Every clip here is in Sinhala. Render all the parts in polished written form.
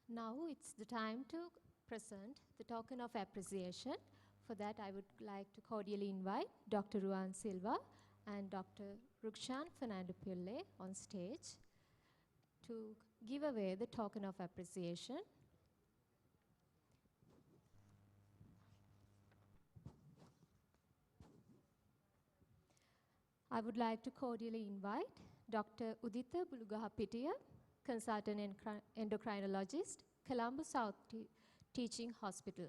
Now it's the time to present the token of appreciation. For that, I would like to cordially invite Dr. Ruan Silva and Dr. Rukshan Fernando Pille on stage to give away the token of appreciation. I would like to cordially invite Dr. Udita Bulugahapitiya, consultant endocrinologist, Colombo South Teaching Hospital.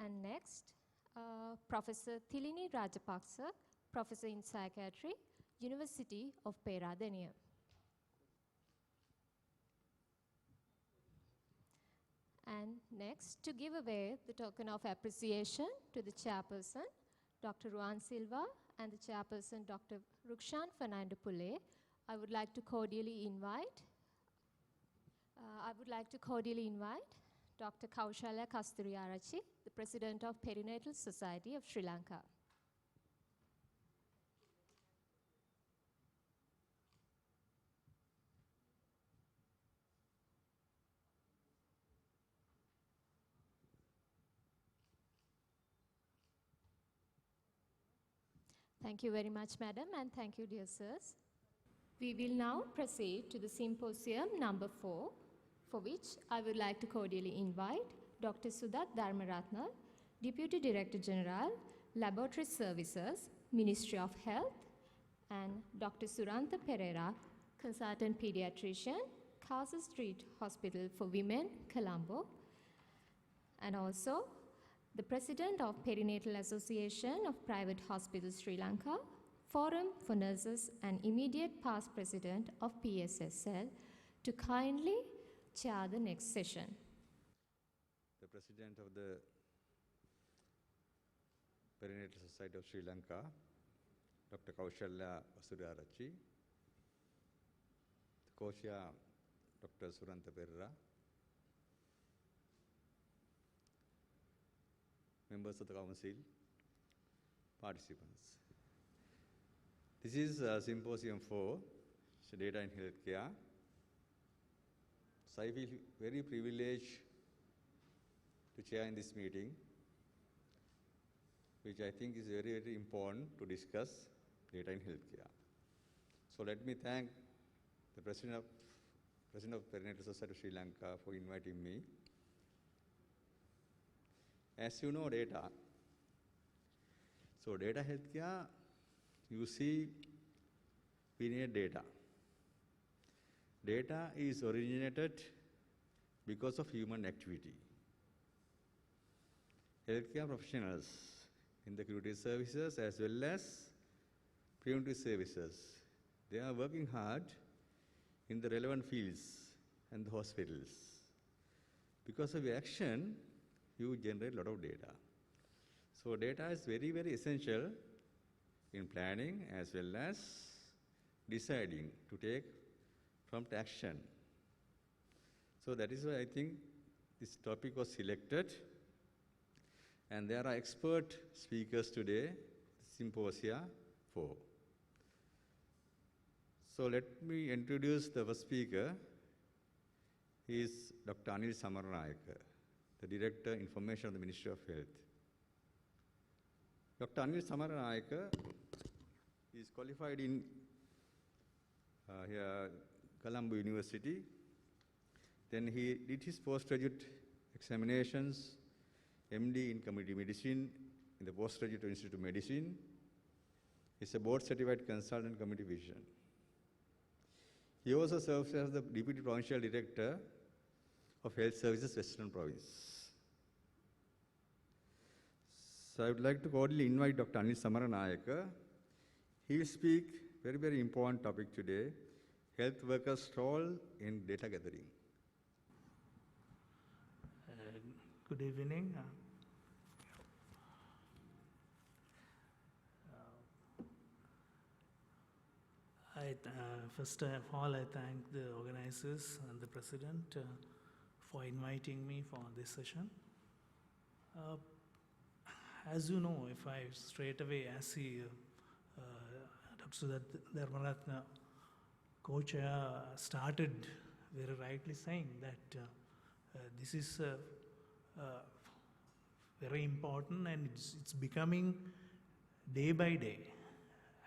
And next, Professor Thilini Rajapaksa, Professor in Psychiatry, University of Peradeniya. And next, to give away the token of appreciation to the chairperson, Dr. Ruan Silva, and the chairperson, Dr. Rukshan Fernando Pille, I would like to cordially invite Dr. Kaushalya Kasturiarachi, the President of Perinatal Society of Sri Lanka. Thank you very much, Madam, and thank you, dear sirs. We will now proceed to the symposium number 4, for which I would like to cordially invite Dr. Sudat Dharmaratna, Deputy Director General, Laboratory Services, Ministry of Health, and Dr. Surantha Pereira, Consultant Pediatrician, Casa Street Hospital for Women, Colombo, and also the President of Perinatal Association of Private Hospitals Sri Lanka, Forum for Nurses, and immediate past President of PSSL, to kindly chair the next session. The President of the Perinatal Society of Sri Lanka, Dr. Kaushalya Kasturiarachi, the Co-Chair, Dr. Surantha Pereira, members of the Council, participants. This is Symposium 4, so Data in Healthcare. So I feel very privileged to chair in this meeting, which I think is very, very important to discuss data in healthcare. So let me thank the President of Perinatal Society of Sri Lanka for inviting me. As you know, data. So data healthcare, you see, we need data. Data is originated because of human activity. Healthcare professionals in the curative services as well as preventive services, they are working hard in the relevant fields and the hospitals. Because of your action, you generate a lot of data. So data is very, very essential in planning as well as deciding to take prompt action. So that is why I think this topic was selected. And there are expert speakers today, Symposia 4. So let me introduce the first speaker. He is Dr. Anil Samaranayake, the Director, Information of the Ministry of Health. Dr. Anil Samaranayake is qualified in Colombo University. Then he did his postgraduate examinations, MD in Community Medicine in the Postgraduate Institute of Medicine. He's a board-certified consultant community physician. He also serves as the Deputy Provincial Director of Health Services, Western Province. So I would like to cordially invite Dr. Anil Samaranayake. He will speak very, very important topic today, health workers' role in data gathering. Good evening. First of all, I thank the organizers and the President for inviting me for this session. As you know, if I straight away ask Dr. Sudat Dharmaratna, co-chair, started very rightly saying that this is very important, and it's becoming day by day.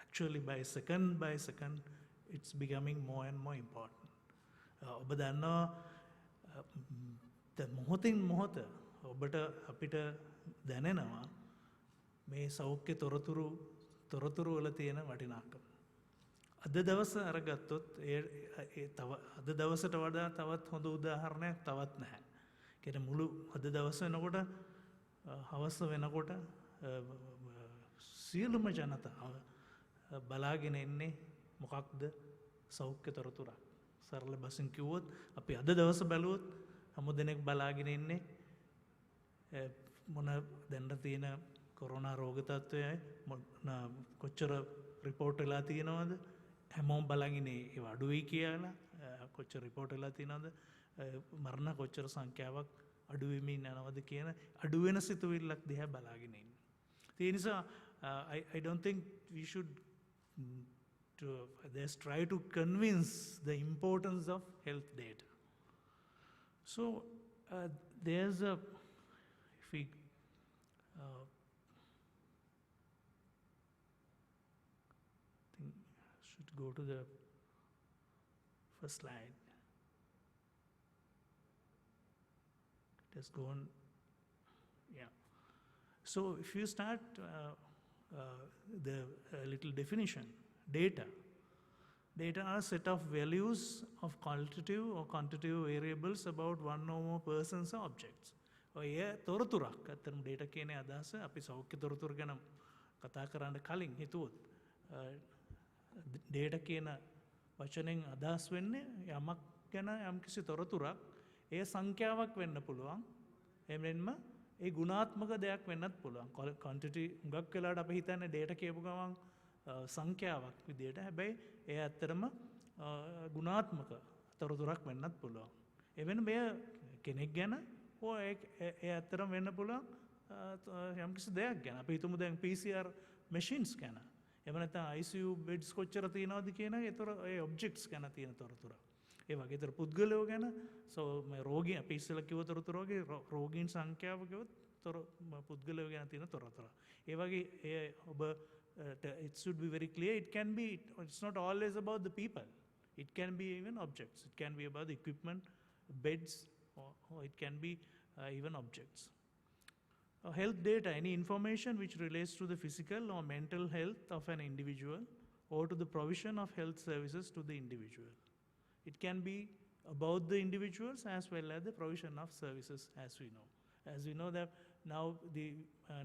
Actually, by second, it's becoming more and more important. ඔබ දන්නවා මොහොතින් මොහොත ඔබට අපිට දැනෙනවා මේ සෞඛ්‍ය තොරතුරු වල තියෙන වටිනාකම. අද දවස අරගත්තොත් අද දවසට වඩා තවත් හොඳ උදාහරණයක් තවත් නැහැ. කියන්නේ මුළු අද දවස වෙනකොට හවස වෙනකොට සියලුම ජනතාව බලාගෙන ඉන්නේ මොකක්ද? සෞඛ්‍ය තොරතුරක්. සරල බසින් කිව්වොත් අපි අද දවස බැලුවොත් හැම දෙනෙක් බලාගෙන ඉන්නේ මොන දැන් තියෙන කොරෝනා රෝග තත්ත්වයයි කොච්චර රිපෝට් වෙලා තියෙනවද? හැමෝම බලාගෙන ඒව අඩු වෙයි කියලා කොච්චර රිපෝට් වෙලා තියෙනවද? මරණ කොච්චර සංඛ්‍යාවක් අඩු වෙමින් යනවද කියන අඩු වෙන සිතුවිල්ලක් දිහා බලාගෙන ඉන්නේ. ඒ නිසා I don't think we should just try to convince the importance of health data. So there's a, if we think should go to the first slide. It has gone, yeah. So if you start the little definition, data are a set of values of qualitative or quantitative variables about one or more persons or objects. ඔය තොරතුරක් අතරම data කියන අදහස අපි සෞඛ්‍ය තොරතුරු ගැන කතා කරන්න කලින් හිතුවොත් data කියන වචනෙන් අදහස් වෙන්නේ යමක් ගැන යම්කිසි තොරතුරක් ඒ සංඛ්‍යාවක් වෙන්න පුළුවන්. එමෙන්ම ඒ ගුණාත්මක දෙයක් වෙන්නත් පුළුවන්. quantity හුඟක් වෙලාවට අපි හිතන්නේ data කියපු ගමන් සංඛ්‍යාවක් විදියට. හැබැයි ඒ ඇත්තටම ගුණාත්මක තොරතුරක් වෙන්නත් පුළුවන්. එවෙන මෙය කෙනෙක් ගැන හෝ ඒ ඇත්තටම වෙන්න පුළුවන් යම්කිසි දෙයක් ගැන. අපි හිතමු දැන් PCR machines ගැන. එහෙම නැත්නම් ICU beds කොච්චර තියෙනවද කියන ඒ objects ගැන තියෙන තොරතුර. ඒ වගේ තොර පුද්ගලයෝ ගැන මේ රෝගී අපි ඉස්සෙල්ලා කිව්ව තොරතුර වගේ රෝගීන් සංඛ්‍යාව කිව්වොත් පුද්ගලයෝ ගැන තියෙන තොරතුර. ඒ වගේ ඔබ it should be very clear. It's not always about the people. It can be even objects. It can be about the equipment, beds, or it can be even objects. Health data, any information which relates to the physical or mental health of an individual or to the provision of health services to the individual. It can be about the individuals as well as the provision of services, as we know. As we know that now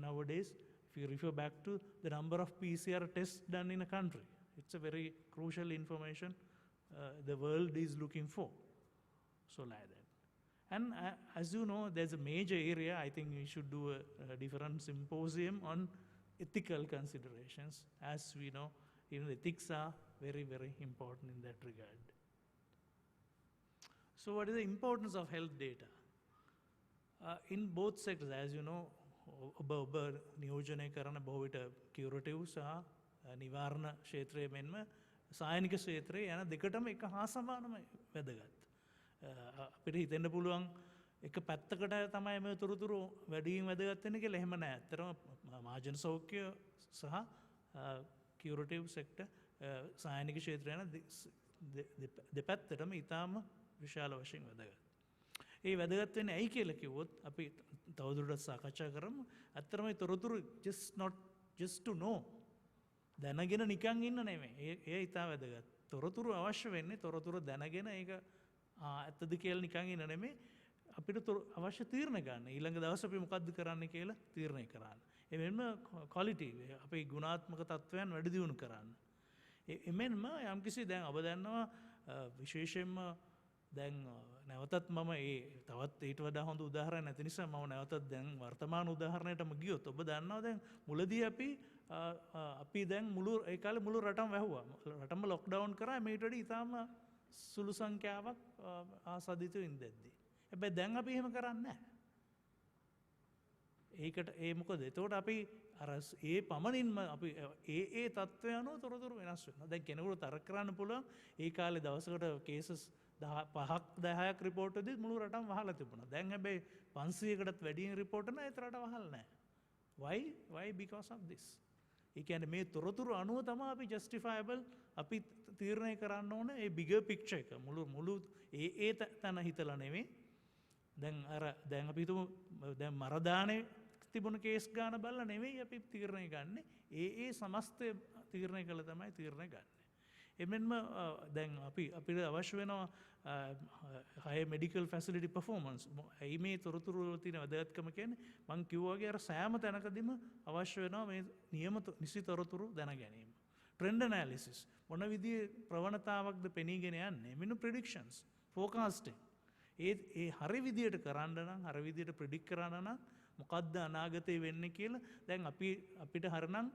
nowadays, if you refer back to the number of PCR tests done in a country, it's a very crucial information the world is looking for. So like that. And as you know, there's a major area, I think we should do a different symposium on ethical considerations. As we know, even ethics are very, very important in that regard. So what is the importance of health data? In both sectors, as you know, ඔබ නියෝජනය කරන බොහෝ විට කියුරටිව් සහ නිවාරණ ක්ෂේත්‍රයේ මෙන්ම සායනික ක්ෂේත්‍රයේ යන දෙකටම එක හා සමානම වැදගත්. අපිට හිතෙන්න පුළුවන් එක පැත්තකට තමයි මේ තොරතුරු වැඩියෙන් වැදගත් වෙන්නේ කියලා. එහෙම නෑ. ඇත්තටම මාජන සෞඛ්‍ය සහ කියුරටිව් සෙක්ටර් සායනික ක්ෂේත්‍රය යන දෙපැත්තටම ඉතාම විශාල වශයෙන් වැදගත්. ඒ වැදගත් වෙන්නේ ඇයි කියලා කිව්වොත් අපි තවදුරටත් සාකච්ඡා කරමු. ඇත්තටම මේ තොරතුරු just to know. දැනගෙන නිකන් ඉන්න නෙමෙයි. ඒ ඉතා වැදගත්. තොරතුරු අවශ්‍ය වෙන්නේ තොරතුරු දැනගෙන ඒක ඇත්තද කියලා නිකන් ඉන්න නෙමෙයි. අපිට අවශ්‍ය තීරණ ගන්න. ඊළඟ දවසේ අපි මොකද්ද කරන්න කියලා තීරණය කරන්න. එමෙන්ම quality අපේ ගුණාත්මක තත්වයන් වැඩි දියුණු කරන්න. එමෙන්ම යම්කිසි දැන් ඔබ දන්නවා විශේෂයෙන්ම දැන් නැවතත් මම තවත් ඊට වඩා හොඳ උදාහරණයක් නැති නිසා මම නැවතත් දැන් වර්තමාන උදාහරණයටම ගියොත් ඔබ දන්නවා දැන් මුලදී අපි දැන් ඒ කාලේ මුළු රටම වැහුවා. රටම ලොක්ඩවුන් කරා. මේට වඩා ඉතාම සුළු සංඛ්‍යාවක් ආසාදිතව ඉඳද්දි. හැබැයි දැන් අපි එහෙම කරන්නේ නැහැ. මොකද එතකොට අපි අර ඒ පමණින්ම අපි ඒ තත්ත්වය අනුව තොරතුරු වෙනස් වෙනවා. දැන් කෙනෙකුට තර්ක කරන්න පුළුවන් ඒ කාලේ දවසකට කේසස් පහක් 10ක් රිපෝට් දෙද්දි මුළු රටම වහලා තිබුණා. දැන් හැබැයි 500කටත් වැඩි රිපෝට් නැහැ ඒත් රට වහලා නැහැ. Why? Because of this. ඒ කියන්නේ මේ තොරතුරු අනුව තමයි අපි justifiable අපි තීරණය කරන්න ඕන ඒ bigger picture එක. මුළු ඒ තන හිතලා නෙවෙයි. දැන් අපි හිතමු දැන් මරදානේ තිබුණ කේස් ගාන බලලා නෙවෙයි අපි තීරණය ගන්න. ඒ සමස්තය තීරණය කළා තමයි තීරණය ගන්න. එමෙන්ම දැන් අපිට අවශ්‍ය වෙනවා high medical facility performance. ඒ මේ තොරතුරු වල තියෙන වැදගත්කම කියන්නේ මම කිව්වා වගේ අර සෑම තැනකදීම අවශ්‍ය වෙනවා මේ නිසි තොරතුරු දැන ගැනීම. Trend analysis මොන විදිහේ ප්‍රවණතාවක්ද පෙනීගෙන යන්නේ? මෙන්න predictions, forecasting. ඒ හරි විදියට කරන්න නම් හරි විදියට predict කරන්න නම් මොකද්ද අනාගතේ වෙන්නේ කියලා දැන් අපිට හරනම්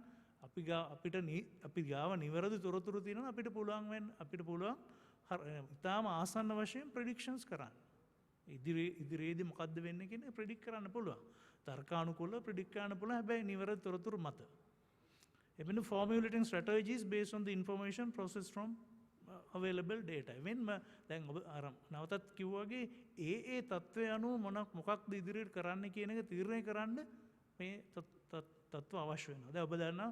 අපි ගාව නිවැරදි තොරතුරු තියෙනවා අපිට පුළුවන් ඉතාම ආසන්න වශයෙන් predictions කරන්න. ඉදිරියේදී මොකද්ද වෙන්නේ කියන predict කරන්න පුළුවන්. තර්කානුකූලව predict කරන්න පුළුවන් හැබැයි නිවැරදි තොරතුරු මත. එබැවින් formulating strategies based on the information processed from available data. එවෙන්ම දැන් ඔබ අර නවතත් කිව්වා වගේ ඒ තත්ත්වය අනුව මොකක්ද ඉදිරියට කරන්න කියන එක තීරණය කරන්න මේ තත්ත්ව අවශ්‍ය වෙනවා. දැන් ඔබ දන්නවා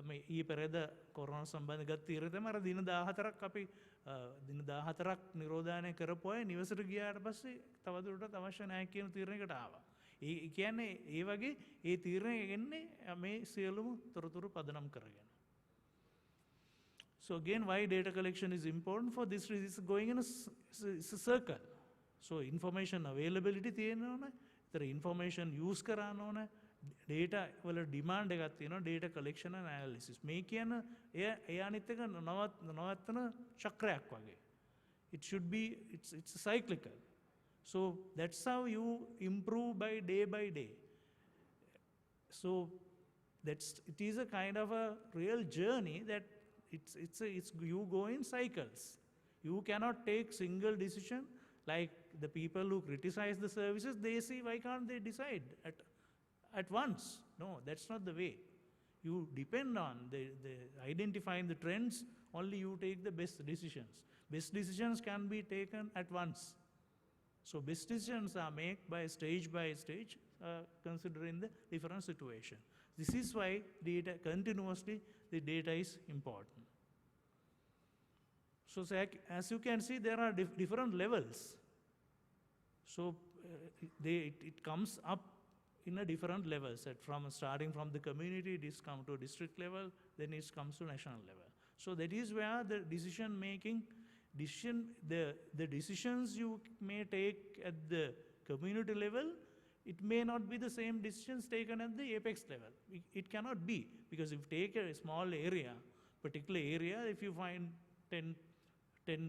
මේ ඊයේ පෙරේද කොරෝනා සම්බන්ධ ගත් තීරණය තමයි අර දින 14ක් අපි දින 14ක් නිරෝධායනය කරපු අය නිවසට ගියාට පස්සේ තවදුරටත් අවශ්‍ය නැහැ කියන තීරණයකට ආවා. ඒ කියන්නේ ඒ වගේ ඒ තීරණය එන්නේ මේ සියලුම තොරතුරු පදනම් කරගෙන. So again, why data collection is important? For this reason, it's going in it's a circle. So information availability තියෙනවා නේ. ඒතර information use කරන්න ඕන. data වල demand එකක් තියෙනවා. data collection and analysis. මේ කියන එය අනිත් එක නවත්තන චක්‍රයක් වගේ. It should be it's cyclical. So that's how you improve by day. So it is a kind of a real journey that you go in cycles. You cannot take single decision like the people who criticize the services. They say, why can't they decide at once? No, that's not the way. You depend on the identifying the trends. Only you take the best decisions. Best decisions can be taken at once. So best decisions are made by stage, considering the different situation. This is why continuously the data is important. So as you can see, there are different levels. So it comes up in a different levels. Starting from the community, it is come to district level, then it comes to national level. So that is where the the decisions you may take at the community level, it may not be the same decisions taken at the apex level. It cannot be, because if you take a small area, particular area, if you find 10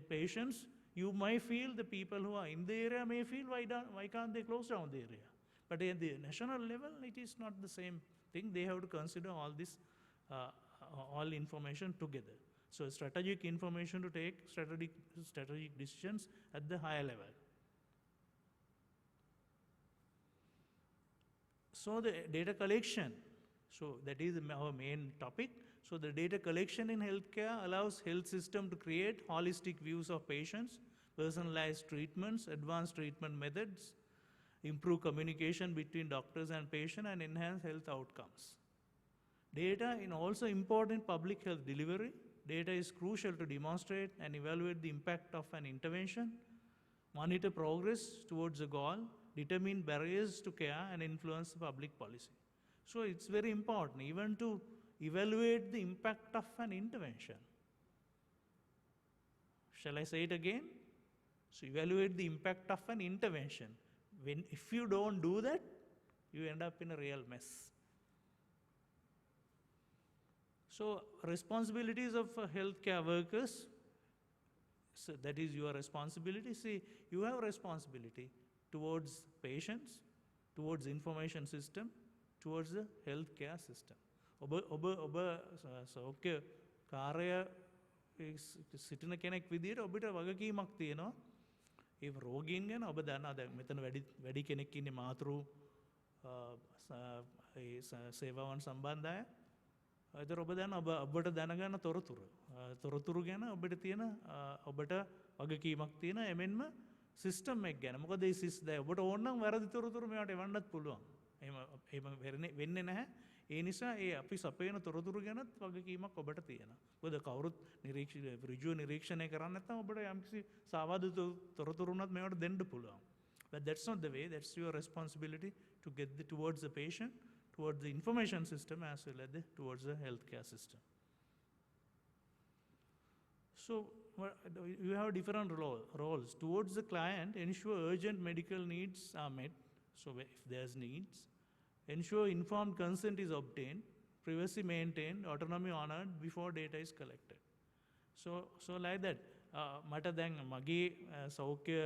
patients, you might feel the people who are in the area may feel why can't they close down the area? But at the national level, it is not the same thing. They have to consider all this, all information together. So strategic information to take strategic decisions at the higher level. So the data collection, so that is our main topic. So the data collection in healthcare allows health system to create holistic views of patients, personalized treatments, advanced treatment methods, improve communication between doctors and patient, and enhance health outcomes. Data is also important in public health delivery. Data is crucial to demonstrate and evaluate the impact of an intervention, monitor progress towards a goal, determine barriers to care, and influence public policy. So it's very important even to evaluate the impact of an intervention. Shall I say it again? So evaluate the impact of an intervention. If you don't do that, you end up in a real mess. So responsibilities of healthcare workers, so that is your responsibility. See, you have responsibility towards patients, towards information system, towards the healthcare system. ඔබ සෞඛ්‍ය කාර්ය සිටින කෙනෙක් විදිහට ඔබට වගකීමක් තියෙනවා. ඒ රෝගීන් ගැන ඔබ දන්නවා දැන් මෙතන වැඩි කෙනෙක් ඉන්නේ මාතෘ සේවාවන් සම්බන්ධය. ඒතර ඔබ දන්නවා ඔබට දැනගන්න තොරතුරු ගැන ඔබට තියෙන ඔබට වගකීමක් තියෙන එමෙන්ම සිස්ටම් එක ගැන. මොකද මේ සිස් දැන් ඔබට ඕන නම් වැරදි තොරතුරු මේවට එවන්නත් පුළුවන්. එහෙම වෙන්නේ නැහැ. ඒ නිසා ඒ අපි සපයන තොරතුරු ගැනත් වගකීමක් ඔබට තියෙනවා. මොකද කවුරුත් ඍජුව නිරීක්ෂණය කරන්නේ නැත්නම් ඔබට යම්කිසි සාවාද තොරතුරුණත් මේවට දෙන්න පුළුවන්. But that's not the way. That's your responsibility to get towards the patient, towards the information system as well as towards the healthcare system. So you have different roles. Towards the client, ensure urgent medical needs are met. So if there's needs, ensure informed consent is obtained, privacy maintained, autonomy honored before data is collected. So like that. මට දැන් මගේ සෞඛ්‍ය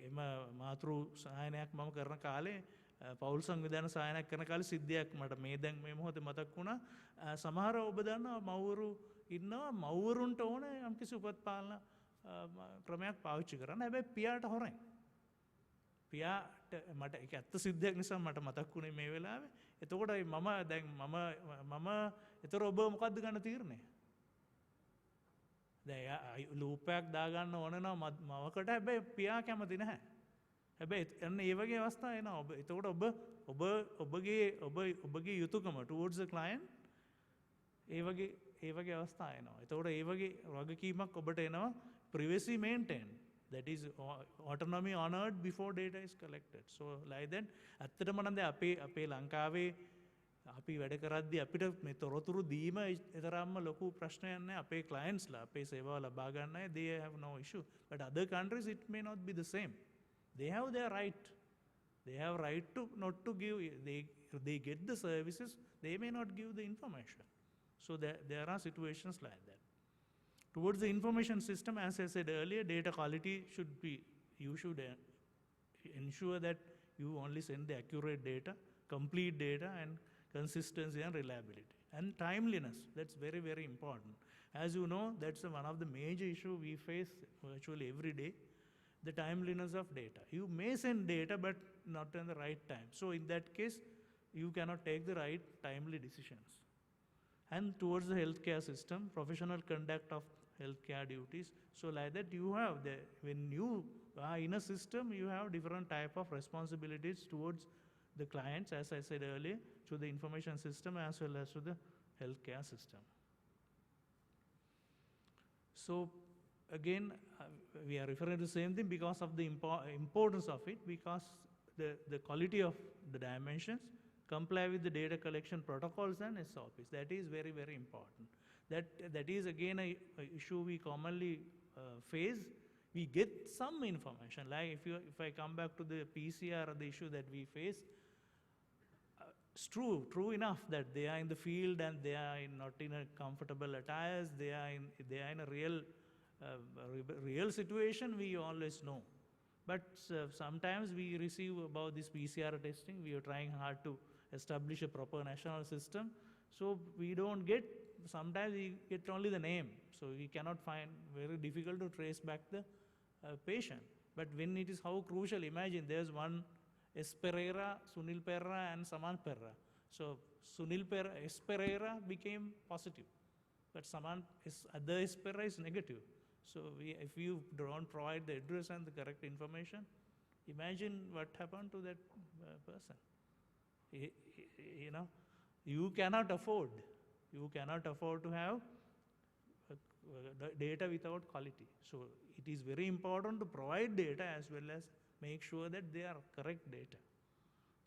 එම මාතෘ සායනයක් මම කරන කාලේ පෞල් සංවිධාන සායනයක් කරන කාලේ සිද්ධියක් මට මේ දැන් මේ මොහොතේ මතක් වුණා. සමහර ඔබ දන්නවා මව්වරු ඉන්නවා මව්වරුන්ට ඕන යම්කිසි උපත් පාලන ක්‍රමයක් පාවිච්චි කරන්න. හැබැයි පියාට හොරෙන්. පියාට මට ඒක ඇත්ත සිද්ධියක් නිසා මට මතක් වුණේ මේ වෙලාවේ. එතකොට මම දැන් මම ඒතර ඔබ මොකද්ද ගන්න තීරණය? දැන් ලූපයක් දාගන්න ඕන නම් මවකට හැබැයි පියා කැමති නැහැ. හැබැයි එන්න ඒ වගේ අවස්ථා එනවා. එතකොට ඔබගේ යුතුයකම towards the client ඒ වගේ අවස්ථා එනවා. එතකොට ඒ වගේ වගකීමක් ඔබට එනවා privacy maintained. That is autonomy honored before data is collected. So like that ඇත්තටම නම් දැන් අපේ ලංකාවේ අපි වැඩ කරද්දී අපිට මේ තොරතුරු දීම තරම්ම ලොකු ප්‍රශ්නයක් නැහැ. අපේ clientsලා අපේ සේවාව ලබා ගන්න අය they have no issue. But other countries it may not be the same. They have their right. They have right to not to give. They get the services. They may not give the information. So there are situations like that. Towards the information system, as I said earlier, data quality should be. You should ensure that you only send the accurate data, complete data, and consistency and reliability. And timeliness, that's very, very important. As you know, that's one of the major issues we face virtually every day, the timeliness of data. You may send data, but not in the right time. So in that case, you cannot take the right timely decisions. And towards the healthcare system, professional conduct of healthcare duties. So like that, you have when you are in a system, you have different type of responsibilities towards the clients, as I said earlier, to the information system as well as to the healthcare system. So again, we are referring to the same thing because of the importance of it, because the quality of the dimensions comply with the data collection protocols and SOPs. That is very, very important. That is again a issue we commonly face. We get some information, like if I come back to the PCR, the issue that we face, it's true enough that they are in the field and they are not in a comfortable attires, they are in a real situation, we always know. But sometimes we receive about this PCR testing, we are trying hard to establish a proper national system, so we don't get, sometimes we get only the name, so we cannot find, very difficult to trace back the patient. But when it is how crucial, imagine there's one S. Pereira, Sunil Perra and Saman Perra. So S. Pereira became positive, but other S. Perra is negative. So if you don't provide the address and the correct information, imagine what happened to that person. You know, you cannot afford to have data without quality. So it is very important to provide data as well as make sure that they are correct data.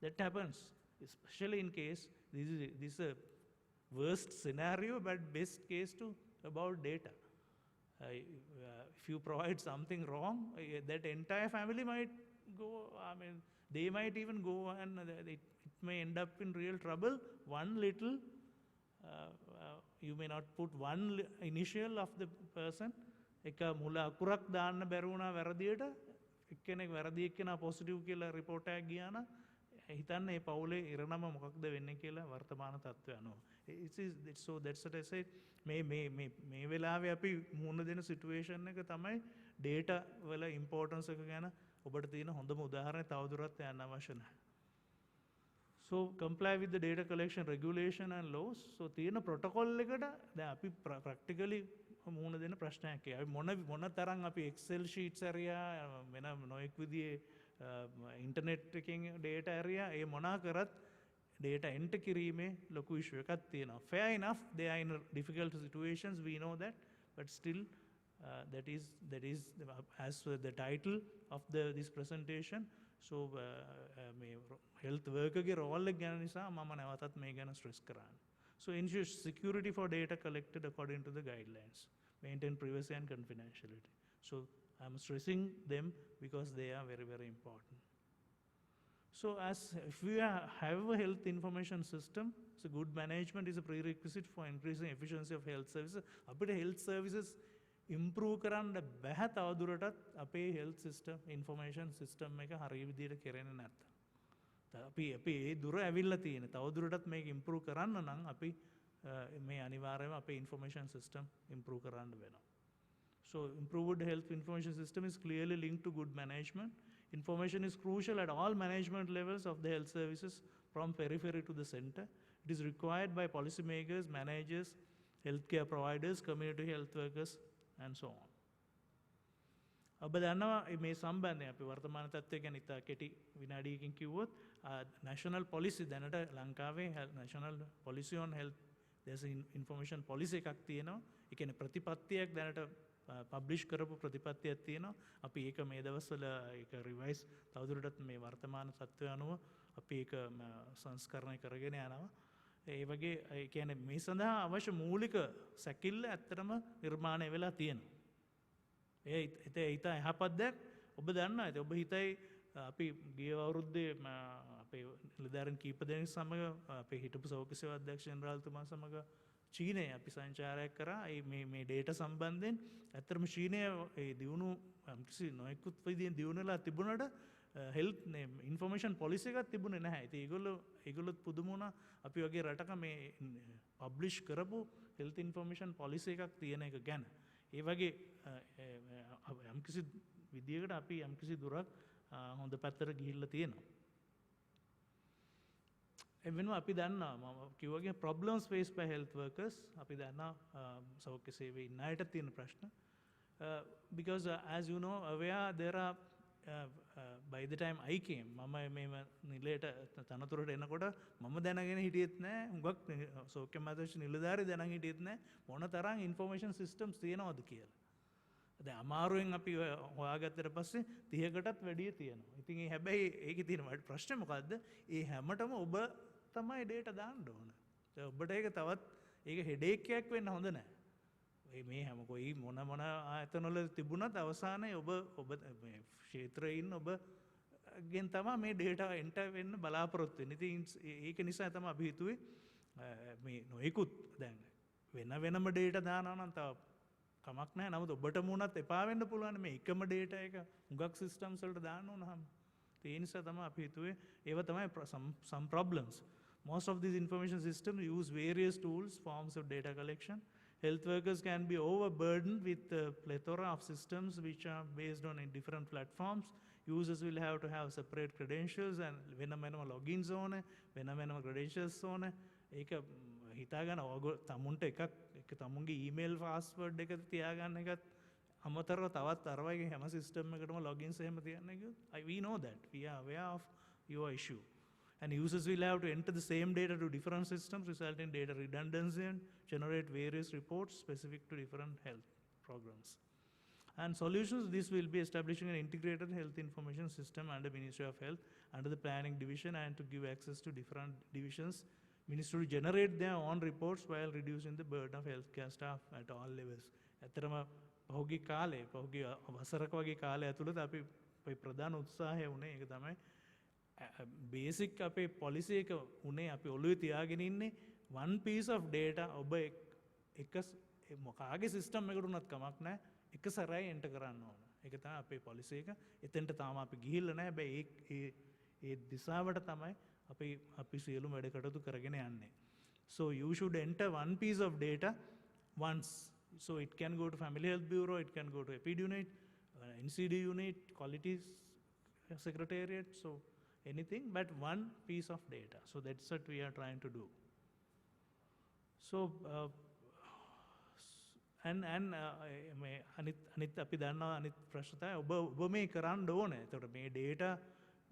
That happens, especially in case this is a worst scenario, but best case to about data. If you provide something wrong, that entire family might go, they might even go and it may end up in real trouble. One little, you may not put one initial of the person, එක මුල අකුරක් දාන්න බැරි වුණා වැරදියට, එක්කෙනෙක් වැරදි එක්කෙනා පොසිටිව් කියලා රිපෝට් එකක් ගියා නම් හිතන්න මේ පවුලේ ඉරණම මොකක්ද වෙන්නේ කියලා වර්තමාන තත්ත්වය අනුව. So that's what I say, මේ වෙලාවේ අපි මුහුණ දෙන සිටුේෂන් එක තමයි ඩේටා වල ඉම්පෝටන්ස් එක ගැන ඔබට තියෙන හොඳම උදාහරණය තවදුරටත් යන්න අවශ්‍ය නැහැ. So comply with the data collection regulation and laws. So තියෙන protocol එකට දැන් අපි practically මුහුණ දෙන ප්‍රශ්නයක්. ඒ මොන තරම් අපි Excel sheets ඇරියා වෙන නොයෙක් විදිහේ ඉන්ටර්නෙට් එකකින් data ඇරියා ඒ මොනා කරත් data enter කිරීමේ ලොකු issue එකක් තියෙනවා. Fair enough, they are in difficult situations, we know that, but still that is as the title of this presentation. So මේ health worker ගේ role එක ගැන නිසා මම නැවතත් මේ ගැන stress කරන්නේ. So ensure security for data collected according to the guidelines. Maintain privacy and confidentiality. So I'm stressing them because they are very, very important. So if we have a health information system, so good management is a prerequisite for increasing efficiency of health services. අපිට health services improve කරන්න බැහැ තවදුරටත් අපේ health system information system එක හරිය විදිහට කරන්නේ නැත්නම්. අපි ඒ දුර ඇවිල්ලා තියෙන. තවදුරටත් මේක improve කරන්න නම් අපි මේ අනිවාර්යයෙන්ම අපේ information system improve කරන්න වෙනවා. So improved health information system is clearly linked to good management. Information is crucial at all management levels of the health services from periphery to the center. It is required by policymakers, managers, healthcare providers, community health workers and so on. ඔබ දන්නවා මේ සම්බන්ධයෙන් අපි වර්තමාන තත්ත්වය ගැන ඉතා කෙටි විනාඩියකින් කිව්වොත් national policy දැනට ලංකාවේ national policy on health there's an information policy එකක් තියෙනවා. ඒ කියන්නේ ප්‍රතිපත්තියක් දැනට පබ්ලිෂ් කරපු ප්‍රතිපත්තියක් තියෙනවා. අපි ඒක මේ දවස්වල ඒක රිවයිස් තවදුරටත් මේ වර්තමාන තත්ත්වය අනුව අපි ඒක සංස්කරණය කරගෙන යනවා. ඒ වගේ ඒ කියන්නේ මේ සඳහා අවශ්‍ය මූලික සැකිල්ල ඇත්තටම නිර්මාණය වෙලා තියෙනවා. ඒ ඉතා යහපත් දෙයක් ඔබ දන්නවා ඇති. ඔබ හිතයි අපි ගිය අවුරුද්දේ අපේ නිලධාරීන් කීප දෙනෙක් සමග අපේ හිටපු සෞඛ්‍ය සේවා අධ්‍යක්ෂ ජෙනරාල්තුමා සමග චීනයේ අපි සංචාරයක් කරා. මේ data සම්බන්ධයෙන් ඇත්තටම චීනය ඒ දියුණු කිසි නොයෙකුත් විදිහෙන් දියුණු වෙලා තිබුණාට health information policy එකක් තිබුණේ නැහැ. ඉතින් ඒගොල්ලොත් පුදුම වුණා අපි වගේ රටක මේ publish කරපු health information policy එකක් තියෙන එක ගැන. ඒ වගේ යම්කිසි විදියකට අපි යම්කිසි දුරක් හොඳ පැත්තට ගිහිල්ලා තියෙනවා. එවෙනුම අපි දන්නවා මම කිව්වාගේ problems faced by health workers අපි දන්නවා සෞඛ්‍ය සේවයේ ඉන්න අයට තියෙන ප්‍රශ්න. Because as you know aware there are by the time I came මම මේ නිලයට තනතුරට එනකොට මම දැනගෙන හිටියෙත් නැහැ හුඟක් සෞඛ්‍ය අමාත්‍යාංශ නිලධාරි දැනගෙන හිටියෙත් නැහැ මොන තරම් information systems තියෙනවද කියලා. දැන් අමාරුවෙන් අපි හොයාගත්තට පස්සේ 30කටත් වැඩිය තියෙනවා. ඉතින් ඒ හැබැයි ඒකේ තියෙන ප්‍රශ්නේ මොකද්ද? ඒ හැමතෙම ඔබ තමයි data දාන්න ඕන. ඔබට ඒක තවත් ඒක headache එකක් වෙන්න හොඳ නැහැ. මේ හැම කොයි මොන ආයතනවල තිබුණත් අවසානයේ ඔබ මේ ක්ෂේත්‍රයේ ඉන්න ඔබගෙන් තමයි මේ data enter වෙන්න බලාපොරොත්තු වෙන්නේ. ඉතින් ඒක නිසා තමයි අපි හිතුවේ මේ නොයෙකුත් දැන් වෙනම data දානවා නම් තව කමක් නැහැ. නමුත් ඔබට මුණත් එපා වෙන්න පුළුවන් මේ එකම data එක හුඟක් systems වලට දාන්න ඕනහම. ඒ නිසා තමයි අපි හිතුවේ ඒව තමයි some problems. Most of these information systems use various tools, forms of data collection. Health workers can be overburdened with a plethora of systems which are based on different platforms. Users will have to have separate credentials and වෙනම logins ඕනේ, වෙනම credentials ඕනේ. ඒක හිතාගන්න තමුන්ට එක තමුන්ගේ email password එක තියාගන්න එකත් අමතරව තවත් අර වගේ හැම system එකකටම logins එහෙම තියන්න කිව්වොත් we know that. We are aware of your issue. And users will have to enter the same data to different systems, resulting in data redundancy and generate various reports specific to different health programs. And solutions, this will be establishing an integrated health information system under Ministry of Health, under the Planning Division, and to give access to different divisions. Ministry to generate their own reports while reducing the burden of healthcare staff at all levels. ඇත්තටම පහුගිය කාලේ වසරක වගේ කාලය ඇතුළත අපි ප්‍රධාන උත්සාහය වුණේ ඒක තමයි බේසික් අපේ පොලිසි එක උනේ අපි ඔළුවේ තියාගෙන ඉන්නේ one piece of data ඔබ එක මොකාගේ සිස්ටම් එකකට උනත් කමක් නැහැ එක සැරයි එන්ටර් කරන්න ඕන. ඒක තමයි අපේ පොලිසි එක. එතෙන්ට තාම අපි ගිහිල්ලා නැහැ. හැබැයි ඒ දිශාවට තමයි අපි සියලුම වැඩ කටයුතු කරගෙන යන්නේ. So you should enter one piece of data once. So it can go to Family Health Bureau, it can go to EPID unit, NCD unit, Quality Secretariat. So anything but one piece of data. So that's what we are trying to do. So and මේ අනිත් අපි දන්නවා අනිත් ප්‍රශ්න තමයි ඔබ මේ කරන්න ඕනේ. එතකොට මේ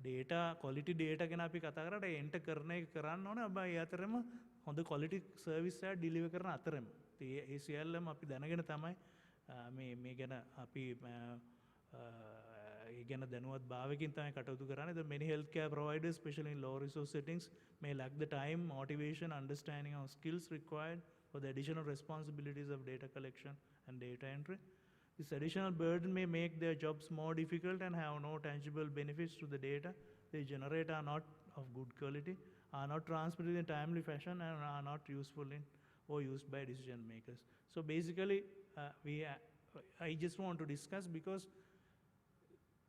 data quality data ගැන අපි කතා කරලා එන්ටර් කරන එක කරන්න ඕනේ. ඔබ ඒ අතරම හොඳ quality service එක deliver කරන අතරම. ඒ සියල්ලම අපි දැනගෙන තමයි මේ ගැන අපි ඒ ගැන දැනුවත් භාවයකින් තමයි කටයුතු කරන්නේ. The many healthcare providers, especially in low resource settings, may lack the time, motivation, understanding or skills required for the additional responsibilities of data collection and data entry. This additional burden may make their jobs more difficult and have no tangible benefits to the data they generate are not of good quality, are not transmitted in a timely fashion and are not useful in or used by decision makers. So basically, I just want to discuss because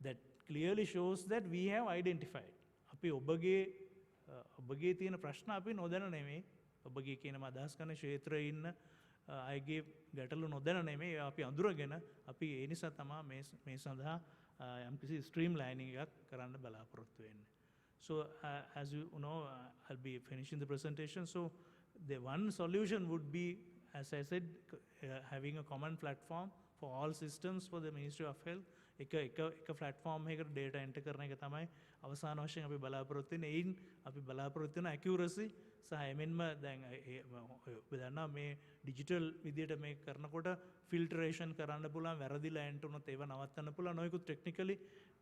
that clearly shows that we have identified. අපි ඔබගේ තියෙන ප්‍රශ්න අපි නොදැන නෙමෙයි. ඔබගේ කියන අදහස් කරන ක්ෂේත්‍රයේ ඉන්න අයගේ ගැටලු නොදැන නෙමෙයි. අපි අඳුරගෙන අපි ඒ නිසා තමයි මේ සඳහා යම්කිසි ස්ට්‍රීම්ලයිනින් එකක් කරන්න බලාපොරොත්තු වෙන්නේ. So as you know, I'll be finishing the presentation. So the one solution would be, as I said, having a common platform for all systems for the Ministry of Health. එක platform එකකට data enter කරන එක තමයි අවසාන වශයෙන් අපි බලාපොරොත්තු වෙන්නේ. එයින් අපි බලාපොරොත්තු වෙන accuracy සහ එමෙන්ම දැන් ඔබ දන්නවා මේ digital විදියට මේක කරනකොට filtration කරන්න පුළුවන්, වැරදිලා enter වුණොත් ඒව නවත්තන්න පුළුවන්. නොයෙකුත්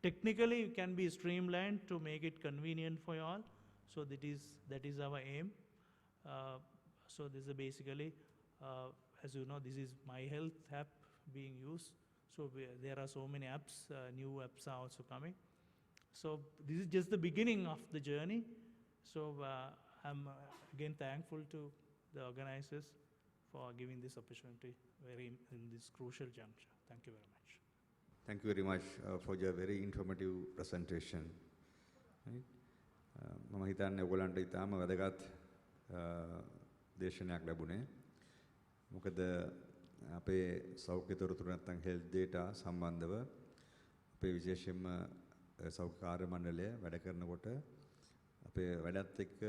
technically can be streamlined to make it convenient for you all. So that is our aim. So this is basically, as you know, this is My Health app being used. So there are so many apps, new apps are also coming. So this is just the beginning of the journey. So I'm again thankful to the organizers for giving this opportunity in this crucial juncture. Thank you very much. Thank you very much for your very informative presentation. මම හිතන්නේ ඔයගොල්ලන්ට ඉතාම වැදගත් දේශනයක් ලැබුණේ. මොකද අපේ සෞඛ්‍ය තොරතුරු නැත්නම් health data සම්බන්ධව අපේ විශේෂයෙන්ම සෞඛ්‍ය කාර්ය මණ්ඩලය වැඩ කරනකොට අපේ වැඩත් එක්ක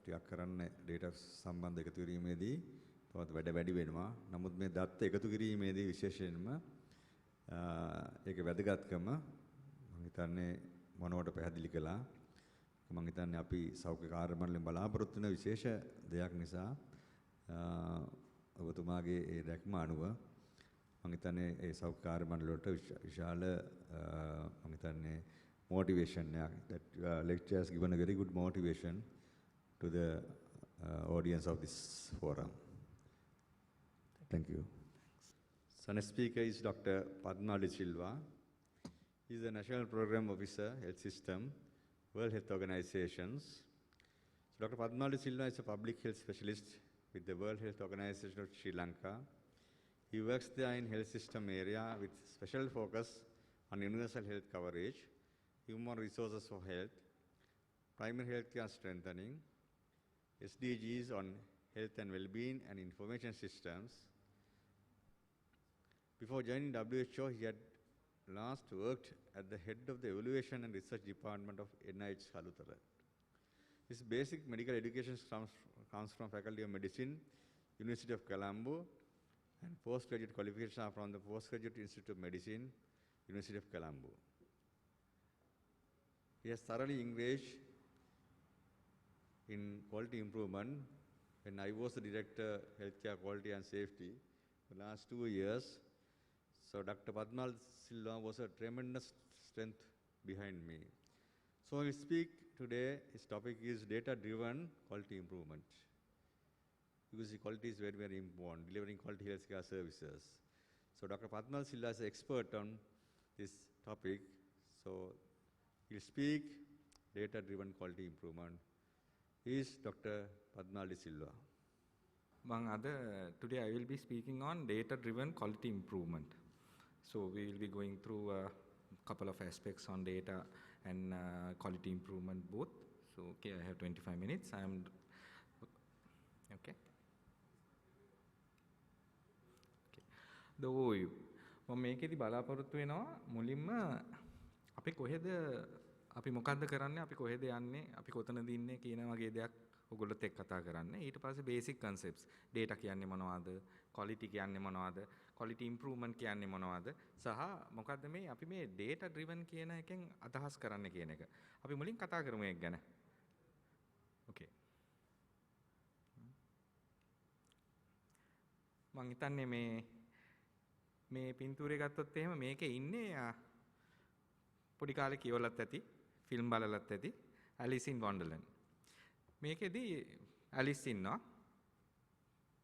ටිකක් කරන්න data සම්බන්ධ එකතු කිරීමේදී තවත් වැඩ වැඩි වෙනවා. නමුත් මේ දත්ත එකතු කිරීමේදී විශේෂයෙන්ම ඒකේ වැදගත්කම මම හිතන්නේ මොනවට පැහැදිලි කළා. මම හිතන්නේ අපි සෞඛ්‍ය කාර්ය මණ්ඩලයෙන් බලාපොරොත්තු වෙන විශේෂ දෙයක් නිසා ඔබතුමාගේ ඒ දැක්ම අනුව මම හිතන්නේ ඒ සෞඛ්‍ය කාර්ය මණ්ඩලයට විශාල මම හිතන්නේ motivation එකක්. That lecture has given a very good motivation to the audience of this forum. Thank you. So next speaker is Dr. Padma De Silva. He is the National Program Officer, Health System, World Health Organizations. So Dr. Padma De Silva is a public health specialist with the World Health Organization of Sri Lanka. He works there in health system area with special focus on universal health coverage, human resources for health, primary health care strengthening, SDGs on health and well-being and information systems. Before joining WHO, he had last worked at the head of the Evaluation and Research Department of NIH Kalutara. His basic medical education comes from Faculty of Medicine, University of Colombo, and postgraduate qualifications are from the Postgraduate Institute of Medicine, University of Colombo. He has thoroughly engaged in quality improvement. When I was the Director, Healthcare Quality and Safety, for the last 2 years, so Dr. Padma Silva was a tremendous strength behind me. So I will speak today, his topic is data-driven quality improvement. Because the quality is very, very important, delivering quality healthcare services. So Dr. Padma Silva is an expert on this topic. So he'll speak data-driven quality improvement. He is Dr. Padma De Silva. Today I will be speaking on data-driven quality improvement. So we will be going through a couple of aspects on data and quality improvement both. So okay, I have 25 minutes. Okay. The overview. මම මේකෙදි බලාපොරොත්තු වෙනවා මුලින්ම අපි කොහෙද අපි මොකද්ද කරන්නේ අපි කොහෙද යන්නේ අපි කොතනද ඉන්නේ කියන වගේ දෙයක් ඔයගොල්ලොත් එක්ක කතා කරන්න. ඊට පස්සේ බේසික් කන්සෙප්ට්ස් data කියන්නේ මොනවද? quality කියන්නේ මොනවද? quality improvement කියන්නේ මොනවද? සහ මොකද්ද මේ අපි මේ data driven කියන එකෙන් අදහස් කරන්න කියන එක. අපි මුලින් කතා කරමු ඒක ගැන. Okay. මං හිතන්නේ මේ පින්තූරය ගත්තොත් එහෙම මේකේ ඉන්නේ පොඩි කාලේ කියවලත් ඇති, ෆිල්ම් බලලත් ඇති Alice in Wonderland. මේකෙදී ඇලිස් ඉන්නවා.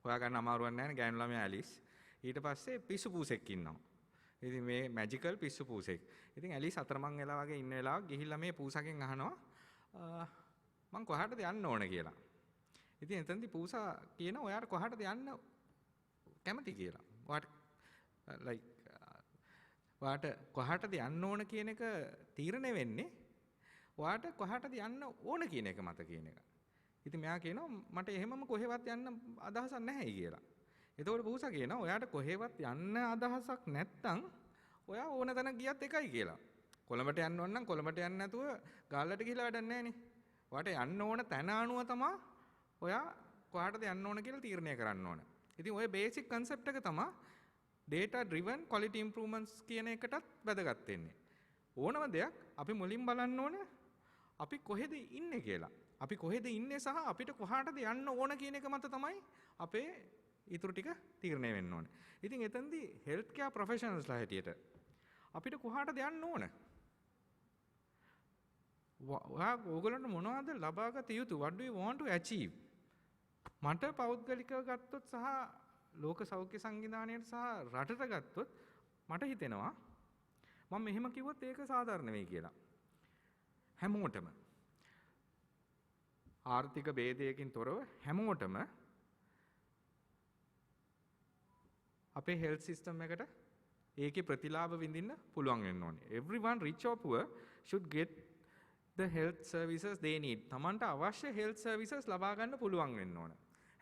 හොයාගන්න අමාරුවක් නැහැ නේ ගෑනු ළමයා ඇලිස්. ඊට පස්සේ පිස්සු පූසෙක් ඉන්නවා. ඉතින් මේ මැජිකල් පිස්සු පූසෙක්. ඉතින් ඇලිස් අතරමං වෙලා වගේ ඉන්න වෙලාවක ගිහිල්ලා මේ පූසගෙන් අහනවා මං කොහාටද යන්න ඕන කියලා. ඉතින් එතනදී පූසා කියන ඔයාට කොහාටද යන්න කැමති කියලා. ඔයාට කොහාටද යන්න ඕන කියන එක තීරණය වෙන්නේ ඔයාට කොහාටද යන්න ඕන කියන එක මත කියන එක. ඉතින් මෙයා කියනවා මට එහෙමම කොහෙවත් යන්න අදහසක් නැහැයි කියලා. එතකොට පූසා කියනවා ඔයාට කොහෙවත් යන්න අදහසක් නැත්තම් ඔයා ඕන තැනක ගියත් එකයි කියලා. කොළඹට යන්න ඕන නම් කොළඹට යන්න නැතුව ගාල්ලට ගිහලා වැඩක් නැහැ නේ. ඔයාට යන්න ඕන තැන අනුව තමයි ඔයා කොහාටද යන්න ඕන කියලා තීරණය කරන්න ඕන. ඉතින් ඔය බේසික් කන්සෙප්ට් එක තමයි data driven quality improvements කියන එකටත් වැදගත් වෙන්නේ. ඕනම දෙයක් අපි මුලින් බලන්න ඕන අපි කොහෙද ඉන්නේ කියලා. අපි කොහෙද ඉන්නේ සහ අපිට කොහාටද යන්න ඕන කියන එක මත තමයි අපේ ඊටු ටික තීරණය වෙන්න ඕනේ. ඉතින් එතෙන්දී health care professionalsලා හැටියට අපිට කොහාටද යන්න ඕන? ඔයගොල්ලන්ට මොනවද ලබාගත යුතු? What do you want to achieve? මට පෞද්ගලිකව ගත්තොත් සහ ලෝක සෞඛ්‍ය සංවිධානයට සහ රටට ගත්තොත් මට හිතෙනවා මම මෙහෙම කිව්වොත් ඒක සාධාරණ වෙයි කියලා. හැමෝටම ආර්ථික ભેදයකින් තොරව හැමෝටම අපේ health system එකට ඒකේ ප්‍රතිලාභ විඳින්න පුළුවන් වෙන්න ඕනේ. Everyone rich or poor should get the health services they need. තමන්ට අවශ්‍ය health services ලබා ගන්න පුළුවන් වෙන්න ඕන.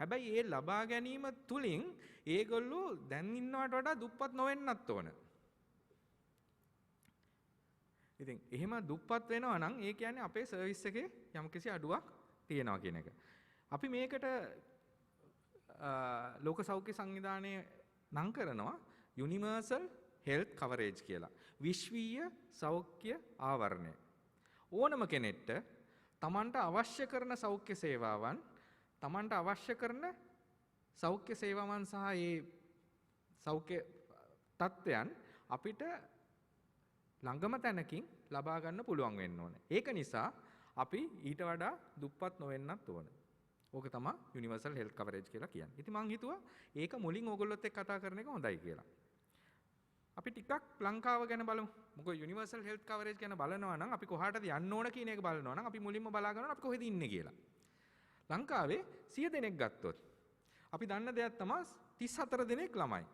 හැබැයි ඒ ලබා ගැනීම තුලින් ඒගොල්ලෝ දැන් ඉන්නවට වඩා දුප්පත් නොවෙන්නත් ඕන. ඉතින් එහෙම දුප්පත් වෙනවා නම් ඒ කියන්නේ අපේ සර්විස් එකේ යම්කිසි අඩුවක් තියෙනවා කියන එක. අපි මේකට ලෝක සෞඛ්‍ය සංවිධානයේ නම් කරනවා Universal Health Coverage කියලා. විශ්වීය සෞඛ්‍ය ආවරණය. ඕනම කෙනෙක්ට තමන්ට අවශ්‍ය කරන සෞඛ්‍ය සේවාවන් තමන්ට අවශ්‍ය කරන සෞඛ්‍ය සේවාවන් සහ ඒ සෞඛ්‍ය තත්ත්වයන් අපිට ළඟම තැනකින් ලබා ගන්න පුළුවන් වෙන්න ඕනේ. ඒක නිසා අපි ඊට වඩා දුප්පත් නොවෙන්නත් ඕන. ඕක තමයි Universal Health Coverage කියලා කියන්නේ. ඉතින් මං හිතුවා ඒක මුලින් ඕගොල්ලොත් එක්ක කතා කරන එක හොඳයි කියලා. අපි ටිකක් ලංකාව ගැන බලමු. මොකද Universal Health Coverage ගැන බලනවා නම් අපි කොහාටද යන්න ඕන කියන එක බලනවා නම් අපි මුලින්ම බලා ගන්නවා අපි කොහෙද ඉන්නේ කියලා. ලංකාවේ 100 දෙනෙක් ගත්තොත් අපි දන්න දෙයක් තමයි 34 දෙනෙක් ළමයි.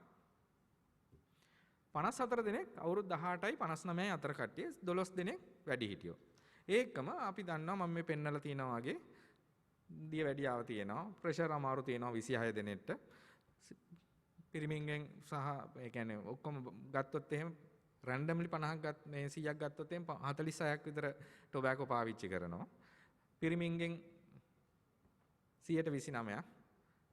54 දෙනෙක් අවුරුදු 18යි 59යි අතර කට්ටිය 12 දෙනෙක් වැඩිහිටියෝ. ඒකම අපි දන්නවා මම මේ පෙන්නලා තියෙනවා වගේ දිය වැඩියාව තියෙනවා ප්‍රෙෂර් අමාරු තියෙනවා 26 දෙනෙක්ට. පිරිමින්ගෙන් සහ ඒ කියන්නේ ඔක්කොම ගත්තොත් එහෙම රැන්ඩම්ලි 50ක් මේ 100ක් ගත්තොත් එහෙම 46ක් විතර ටොබැකෝ පාවිච්චි කරනවා. පිරිමින්ගෙන් 129ක්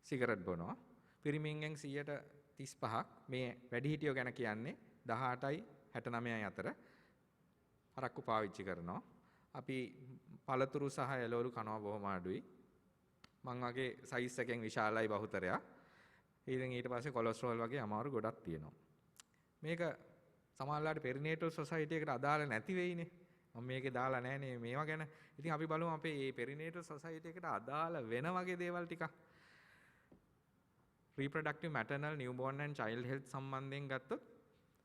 සිගරට් බොනවා. පිරිමින්ගෙන් 135ක් මේ වැඩිහිටියෝ ගැන කියන්නේ 18යි 69යි අතර අරක්කු පාවිච්චි කරනවා. අපි පළතුරු සහ එළවලු කනවා බොහොම අඩුයි. මං වගේ සයිස් එකෙන් විශාලයි බහුතරයක්. ඉතින් ඊට පස්සේ කොලෙස්ටරෝල් වගේ අමාරු ගොඩක් තියෙනවා. මේක සමහරවිට පෙරිනේටල් සොසයිටි එකට අදාළ නැති වෙයිනේ. මම මේකේ දාලා නැහනේ මේවා ගැන. ඉතින් අපි බලමු අපේ මේ පෙරිනේටල් සොසයිටි එකට අදාළ වෙන වගේ දේවල් ටිකක්. reproductive maternal newborn and child health සම්බන්ධයෙන් ගත්තොත්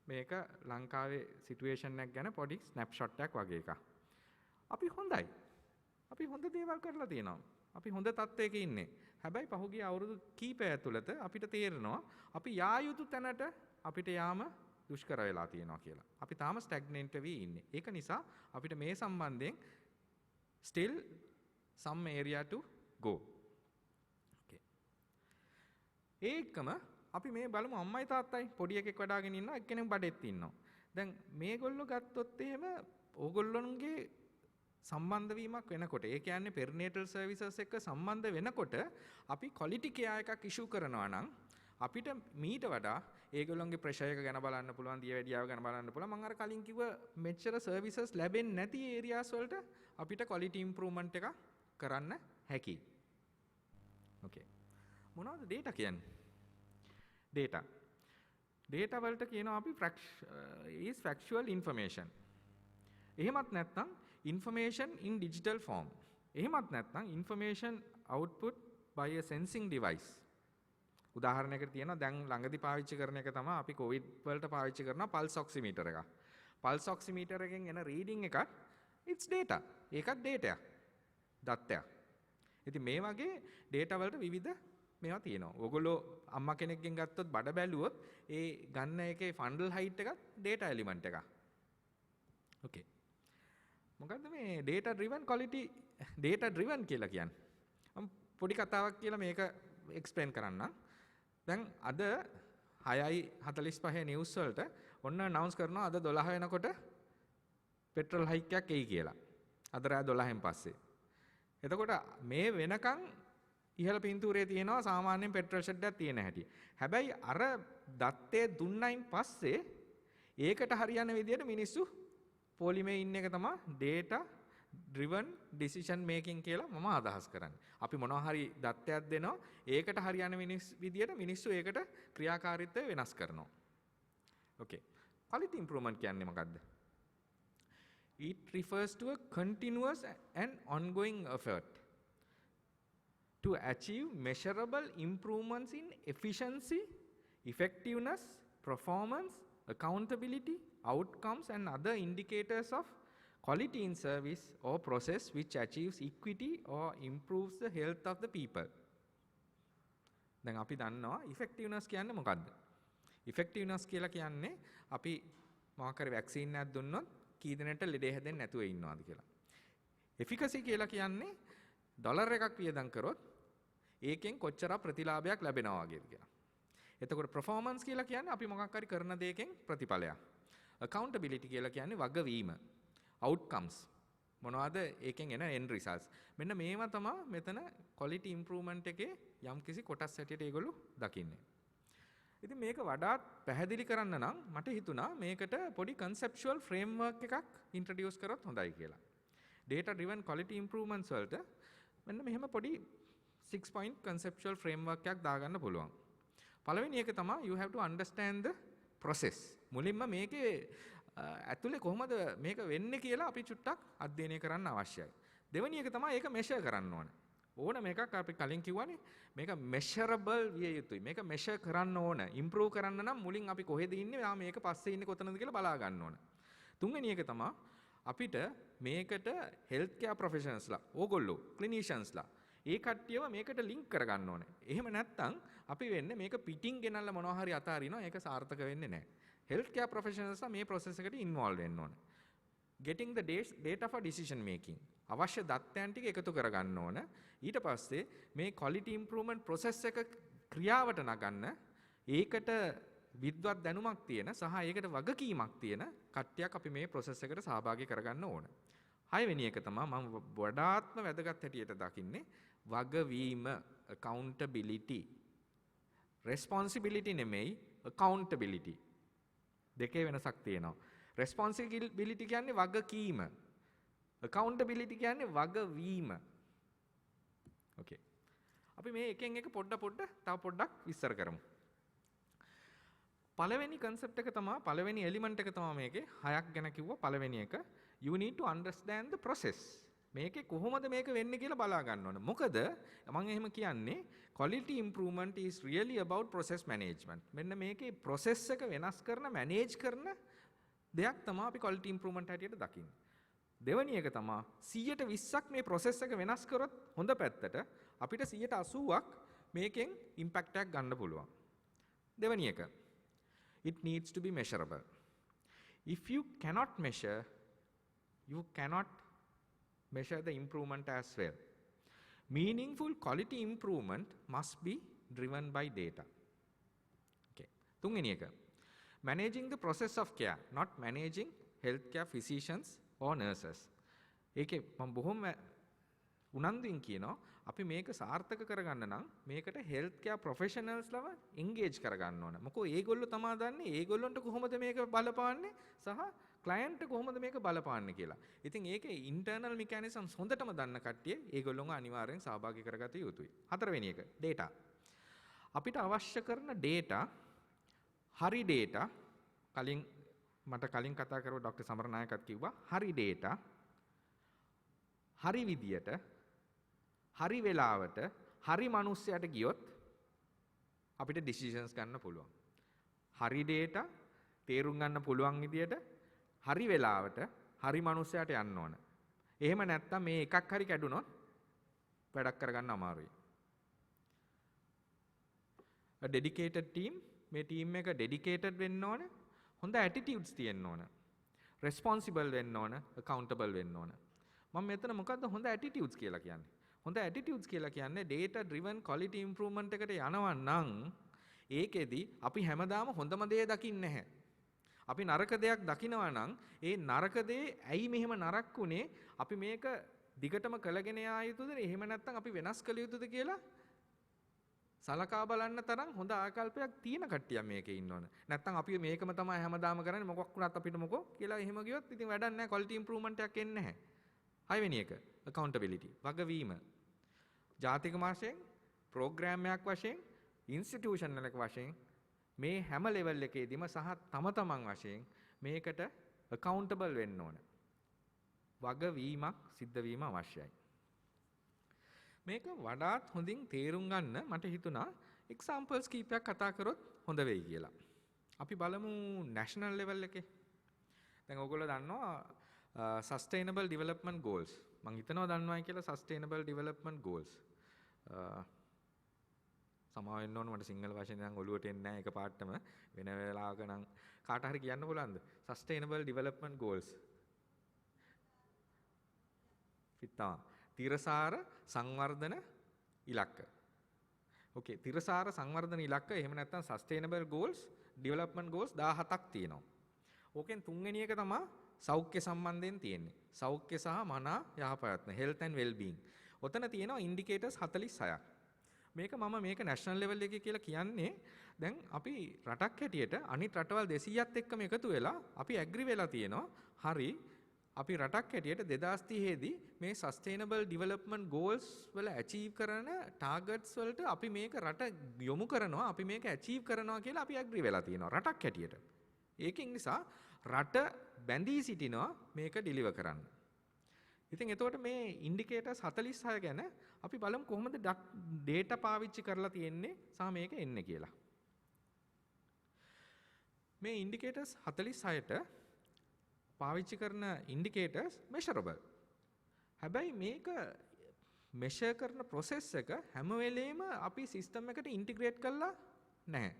මේක ලංකාවේ සිටුේෂන් එක ගැන පොඩි ස්නැප්ෂොට් එකක් වගේ එකක්. අපි හොඳයි. අපි හොඳ දේවල් කරලා තියෙනවා. අපි හොඳ තත්ත්වයක ඉන්නේ. හැබැයි පහුගිය අවුරුදු කීපය ඇතුළත අපිට තේරෙනවා අපි යා යුතු තැනට අපිට යාම දුෂ්කර වෙලා තියෙනවා කියලා. අපි තාම ස්ටැග්නන්ට් වෙවි ඉන්නේ. ඒක නිසා අපිට මේ සම්බන්ධයෙන් still some area to go. Okay. ඒකම අපි මේ බලමු අම්මයි තාත්තයි පොඩි එකෙක් වඩාගෙන ඉන්නවා එක්කෙනෙක් බඩෙත් ඉන්නවා. දැන් මේගොල්ලෝ ගත්තොත් එහෙම ඕගොල්ලොන්ගේ සම්බන්ධ වීමක් වෙනකොට ඒ කියන්නේ පෙරිනේටල් සර්විසස් එක්ක සම්බන්ධ වෙනකොට අපි ක්වොලිටි කෙයා එකක් ඉෂුව කරනවා නම් අපිට මීට වඩා ඒගොල්ලොන්ගේ ප්‍රෙෂර් එක ගැන බලන්න පුළුවන්, දියවැඩියාව ගැන බලන්න පුළුවන්. මම අර කලින් කිව්ව මෙච්චර සර්විසස් ලැබෙන්නේ නැති ඒරියාස් වලට අපිට ක්වොලිටි ඉම්ප්‍රූව්මන්ට් එකක් කරන්න හැකියි. ඕකේ. මොනවද data කියන්නේ? data වලට කියනවා අපි is factual information. එහෙමත් නැත්නම් information in digital form. එහෙමත් නැත්නම් information output by a sensing device. උදාහරණයකට තියෙනවා දැන් ළඟදී පාවිච්චි කරන එක තමයි අපි COVID වලට පාවිච්චි කරන pulse oximeter එක. pulse oximeter එකෙන් එන reading එකක් it's data. ඒකත් data එකක්. දත්තයක්. ඉතින් මේ වගේ data වලට විවිධ මේවා තියෙනවා. ඔයගොල්ලෝ අම්මා කෙනෙක්ගෙන් ගත්තොත් බඩ බැලුවොත් ඒ ගන්න එකේ fundal height එකත් data element එකක්. okay. මොකද්ද මේ data driven කියලා කියන්නේ? මම පොඩි කතාවක් කියලා මේක එක්ස්ප්ලেইন කරන්නම්. දැන් අද 6:45 නිවුස් වලට ඔන්න අනවුන්ස් කරනවා අද 12 වෙනකොට පෙට්‍රල් හයික් එකක් එයි කියලා. අද රෑ 12න් පස්සේ. එතකොට මේ වෙනකන් ඉහළ පින්තූරේ තියෙනවා සාමාන්‍යයෙන් පෙට්‍රල් ෂෙඩ් එකක් තියෙන හැටි. හැබැයි අර දත්තේ දුන්නයින් පස්සේ ඒකට හරියන විදිහට මිනිස්සු පොලිමේ ඉන්න එක තමයි data driven decision making කියලා මම අදහස් කරන්නේ. අපි මොනවා හරි දත්තයක් දෙනවා ඒකට හරියන විදිහට මිනිස්සු ඒකට ක්‍රියාකාරීත්වය වෙනස් කරනවා. okay. quality improvement කියන්නේ මොකද්ද? It refers to a continuous and ongoing effort to achieve measurable improvements in efficiency, effectiveness, performance, accountability, outcomes and other indicators of quality in service or process which achieves equity or improves the health of the people. දැන් අපි දන්නවා effectiveness කියන්නේ මොකද්ද? effectiveness කියලා කියන්නේ අපි මොකක් හරි වැක්සින් එකක් දුන්නොත් කී දිනකට ලෙඩේ හැදෙන්නේ නැතුව ඉන්නවාද කියලා. efficacy කියලා කියන්නේ ඩොලර් එකක් වියදම් කරොත් ඒකෙන් කොච්චර ප්‍රතිලාභයක් ලැබෙනවා වගේද කියලා. එතකොට performance කියලා කියන්නේ අපි මොකක් හරි කරන දෙයකින් ප්‍රතිඵලයක්. accountability කියලා කියන්නේ වගවීම. outcomes මොනවද ඒකෙන් එන end results. මෙන්න මේවා තමයි මෙතන quality improvement එකේ යම්කිසි කොටස් හැටියට ඒගොල්ලෝ දකින්නේ. ඉතින් මේක වඩාත් පැහැදිලි කරන්න නම් මට හිතුණා මේකට පොඩි conceptual framework එකක් introduce කරොත් හොඳයි කියලා. data driven quality improvements වලට මෙන්න මෙහෙම පොඩි 6 point conceptual framework එකක් දාගන්න පුළුවන්. පළවෙනි එක තමයි you have to understand the process. මුලින්ම මේකේ ඇතුලේ කොහොමද මේක වෙන්නේ කියලා අපි චුට්ටක් අධ්‍යයනය කරන්න අවශ්‍යයි. දෙවෙනි එක තමයි ඒක measure කරන්න ඕනේ. ඕනම එකක් අපි කලින් කිව්වනේ මේක measurable විය යුතුයි. මේක measure කරන්න ඕන. improve කරන්න නම් මුලින් අපි කොහෙද ඉන්නේ? මේක පස්සේ ඉන්නේ කොතනද කියලා බලා ගන්න ඕන. තුන්වෙනි එක තමයි අපිට මේකට health care professionalsලා, ඕගොල්ලෝ cliniciansලා ඒ කට්ටියව මේකට link කරගන්න ඕනේ. එහෙම නැත්නම් අපි වෙන්නේ මේක පිටින් ගෙනල්ලා මොනවා හරි අතාරිනවා. ඒක සාර්ථක වෙන්නේ නැහැ. health care professionals මේ process එකට involve වෙන්න ඕනේ. getting the data for decision making. අවශ්‍ය දත්තයන් ටික එකතු කරගන්න ඕන. ඊට පස්සේ මේ quality improvement process එක ක්‍රියාවට නගන්න ඒකට විද්වත් දැනුමක් තියෙන සහ ඒකට වගකීමක් තියෙන කට්ටියක් අපි මේ process එකට සහභාගී කරගන්න ඕන. හයවෙනි එක තමයි මම වඩාත්ම වැදගත් හැටියට දකින්නේ වගවීම, accountability. responsibility නෙමෙයි accountability. දෙකේ වෙනසක් තියෙනවා. responsibility කියන්නේ වගකීම. accountability කියන්නේ වගවීම. okay. අපි මේ එකෙන් එක තව පොඩ්ඩක් විස්තර කරමු. පළවෙනි concept එක තමයි පළවෙනි element එක තමයි මේකේ හයක් ගැන කිව්වා. පළවෙනි එක you need to understand the process. මේකේ කොහොමද මේක වෙන්නේ කියලා බලා ගන්න ඕන. මොකද මම එහෙම කියන්නේ quality improvement is really about process management. මෙන්න මේකේ process එක වෙනස් කරන manage කරන දෙයක් තමයි අපි quality improvement හැටියට දකින්නේ. දෙවෙනි එක තමයි 120ක් මේ process එක වෙනස් කරොත් හොඳ පැත්තට අපිට 80ක් මේකෙන් impact එකක් ගන්න පුළුවන්. දෙවෙනි එක it needs to be measurable. If you cannot measure, you cannot measure the improvement as well. Meaningful quality improvement must be driven by data. Okay. තුන්වෙනි එක managing the process of care, not managing healthcare physicians or nurses. ඒකේ මම බොහොම උනන්දුවෙන් කියනවා අපි මේක සාර්ථක කරගන්න නම් මේකට හෙල්ත් කෙයාර් ප්‍රොෆෙෂනල්ස්ලව එන්ගේජ් කරගන්න ඕන. මොකෝ ඒගොල්ලෝ තමයි දන්නේ ඒගොල්ලන්ට කොහොමද මේක බලපාන්නේ සහ ක්ලයන්ට් කොහොමද මේක බලපාන්නේ කියලා. ඉතින් ඒකේ ඉන්ටර්නල් මෙකැනිසම්ස් හොඳටම දන්න කට්ටිය ඒගොල්ලෝව අනිවාර්යෙන් සහභාගී කරගත යුතුයි. හතරවෙනි එක data. අපිට අවශ්‍ය කරන data හරි data මට කලින් කතා කරපු ડોક્ટર සමරනායකත් කිව්වා හරි data හරි විදියට හරි වෙලාවට හරි මිනිස්සයාට ගියොත් අපිට ඩිසිෂන්ස් ගන්න පුළුවන්. හරි data තේරුම් ගන්න පුළුවන් විදියට හරි වෙලාවට හරි මිනිස්සයාට යන්න ඕන. එහෙම නැත්නම් මේ එකක් හරි කැඩුනොත් වැඩක් කරගන්න අමාරුයි. a dedicated team මේ team එක dedicated වෙන්න ඕන. හොඳ attitudes තියෙන්න ඕන. responsible වෙන්න ඕන, accountable වෙන්න ඕන. මම මෙතන මොකද්ද හොඳ attitudes කියලා කියන්නේ? හොඳ attitudes කියලා කියන්නේ data driven quality improvement එකට යනවා නම් ඒකෙදි අපි හැමදාම හොඳම දේ දකින්නේ නැහැ. අපි නරක දෙයක් දකිනවා නම් ඒ නරක දේ ඇයි මෙහෙම නරක වුනේ? අපි මේක දිගටම කළගෙන යා යුතුද? එහෙම නැත්නම් අපි වෙනස් කළ යුතුද කියලා සලකා බලන්න තරම් හොඳ ආකල්පයක් තියෙන කට්ටියක් මේකේ ඉන්නවනේ. නැත්නම් අපි මේකම තමයි හැමදාම කරන්නේ මොකක් වුණත් අපිට මොකෝ කියලා එහෙම ගියොත් ඉතින් වැඩක් නැහැ. quality improvement එකක් එන්නේ නැහැ. හයවෙනි එක accountability වගවීම. ජාතික වශයෙන්, ප්‍රෝග්‍රෑම් එකක් වශයෙන්, ඉන්ස්ටිටියුෂනල් එකක වශයෙන් මේ හැම ලෙවල් එකේදීම සහ තම තමන් වශයෙන් මේකට accountable වෙන්න ඕන. වගවීමක් සිද්ධ වීම අවශ්‍යයි. මේක වඩාත් හොඳින් තේරුම් ගන්න මට හිතුණා examples කීපයක් කතා කරොත් හොඳ වෙයි කියලා. අපි බලමු national level එකේ. දැන් ඔයගොල්ලෝ දන්නවා sustainable development goals. මම හිතනවා දන්නවයි කියලා sustainable development goals. සමාව වෙන්න ඕන මට සිංහල වචනේ නම් ඔලුවට එන්නේ නැහැ එකපාරටම වෙන වෙලාවක නම් කාට හරි කියන්න පුළුවන්ද sustainable development goals පිටා තිරසාර සංවර්ධන ඉලක්ක. ඕකේ තිරසාර සංවර්ධන ඉලක්ක එහෙම නැත්නම් sustainable goals development goals 17ක් තියෙනවා. ඕකෙන් තුන්වෙනි එක තමයි සෞඛ්‍ය සම්බන්ධයෙන් තියෙන්නේ. සෞඛ්‍ය සහ මනා යහපැවැත්ම health and well being. ඔතන තියෙනවා indicators 46ක්. මේක national level එකේ කියලා කියන්නේ දැන් අපි රටක් හැටියට අනිත් රටවල් 200ත් එක්කම එකතු වෙලා අපි agree වෙලා තියෙනවා. හරි අපි රටක් හැටියට 2030 දී මේ sustainable development goals වල achieve කරන targets වලට අපි මේක රට යොමු කරනවා අපි මේක achieve කරනවා කියලා අපි agree වෙලා තියෙනවා රටක් හැටියට. ඒකෙන් නිසා රට බැඳී සිටිනවා මේක deliver කරන්න. ඉතින් එතකොට මේ indicators 46 ගැන අපි බලමු කොහොමද data පාවිච්චි කරලා තියෙන්නේ සහ මේක එන්නේ කියලා. මේ indicators 46ට පාවිච්චි කරන indicators measurable. හැබැයි මේක measure කරන process එක හැම වෙලේම අපි system එකට integrate කරලා නැහැ.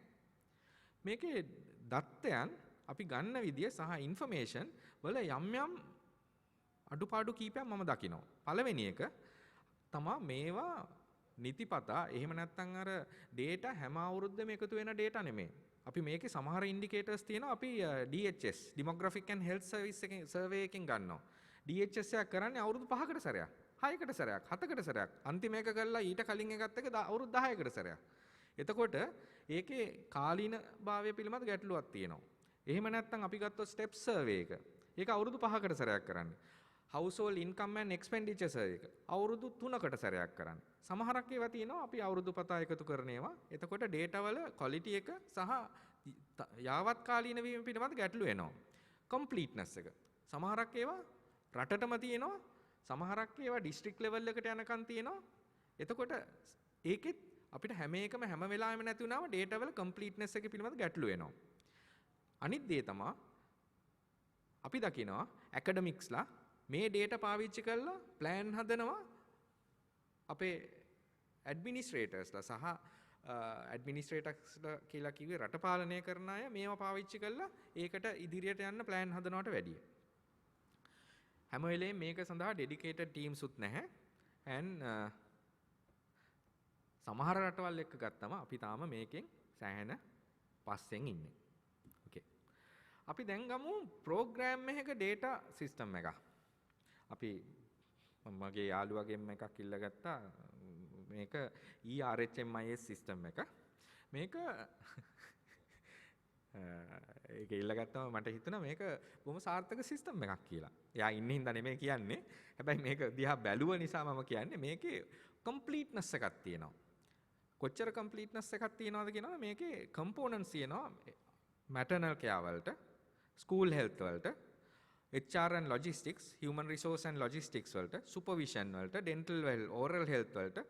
මේකේ දත්තයන් අපි ගන්න විදිය සහ information වල යම් අඩුපාඩු කීපයක් මම දකිනවා. පළවෙනි එක තමයි මේවා නිතිපතා එහෙම නැත්නම් අර data හැම අවුරුද්දෙම එකතු වෙන data නෙමෙයි. අපි මේකේ සමහර indicators තියෙනවා අපි DHS demographic and health service එකෙන් survey එකෙන් ගන්නවා. DHS එක කරන්නේ අවුරුදු 5කට සැරයක්, 6කට සැරයක්, 7කට සැරයක්. අන්තිම එක කරලා ඊට කලින් එකත් එක අවුරුදු 10කට සැරයක්. එතකොට ඒකේ කාලීන භාවය පිළිබඳ ගැටලුවක් තියෙනවා. එහෙම නැත්නම් අපි ගත්තොත් step survey එක. ඒක අවුරුදු 5කට සැරයක් කරන්නේ. household income and expenditure survey එක අවුරුදු 3කට සැරයක් කරන්නේ. සමහරක් ඒවා තියෙනවා අපි අවුරුදු පතා එකතු කරන ඒවා. එතකොට data වල quality එක සහ යාවත් කාලීන වීම පිළිබඳ ගැටලු එනවා. completeness එක. සමහරක් ඒවා රටටම තියෙනවා. සමහරක් ඒවා district level එකට යනකම් තියෙනවා. එතකොට ඒකෙත් අපිට හැම එකම හැම වෙලාවෙම නැති වුණාම data වල completeness එක පිළිබඳ ගැටලු එනවා. අනිත් දේ තමයි අපි දකිනවා academicsලා මේ data පාවිච්චි කරලා plan හදනවා අපේ ඇඩ්මිනිස්ට්‍රේටර්ස්ලා සහ ඇඩ්මිනිස්ට්‍රේටර්ස්ලා කියලා කිව්වේ රට පාලනය කරන අය මේවා පාවිච්චි කරලා ඒකට ඉදිරියට යන්න plan හදනවට වැඩිය. හැම වෙලේම මේක සඳහා dedicated teams උත් නැහැ. and සමහර රටවල් එක්ක ගත්තම අපි තාම මේකෙන් සෑහෙන පස්සෙන් ඉන්නේ. okay. අපි දැන් ගමු program එකක data system එකක්. අපි මගේ යාළුවගෙන් එකක් ඉල්ලගත්තා මේක ERHMIS සිස්ටම් එක. මේක ඒක ඉල්ලගත්තම මට හිතුණා මේක බොහොම සාර්ථක සිස්ටම් එකක් කියලා. එයා ඉන්නේ හින්දා නෙමෙයි කියන්නේ. හැබැයි මේක දිහා බැලුව නිසා මම කියන්නේ මේකේ කම්ප්ලීට්නස් එකක් තියෙනවා. කොච්චර කම්ප්ලීට්නස් එකක් තියෙනවද කියනවනේ මේකේ කම්පෝනන්ට්ස් තියෙනවා. මැටර්නල් කෙයාර් වලට, ස්කූල් හෙල්ත් වලට, HR and logistics, human resource and logistics වලට, supervision වලට, dental well, oral health වලට,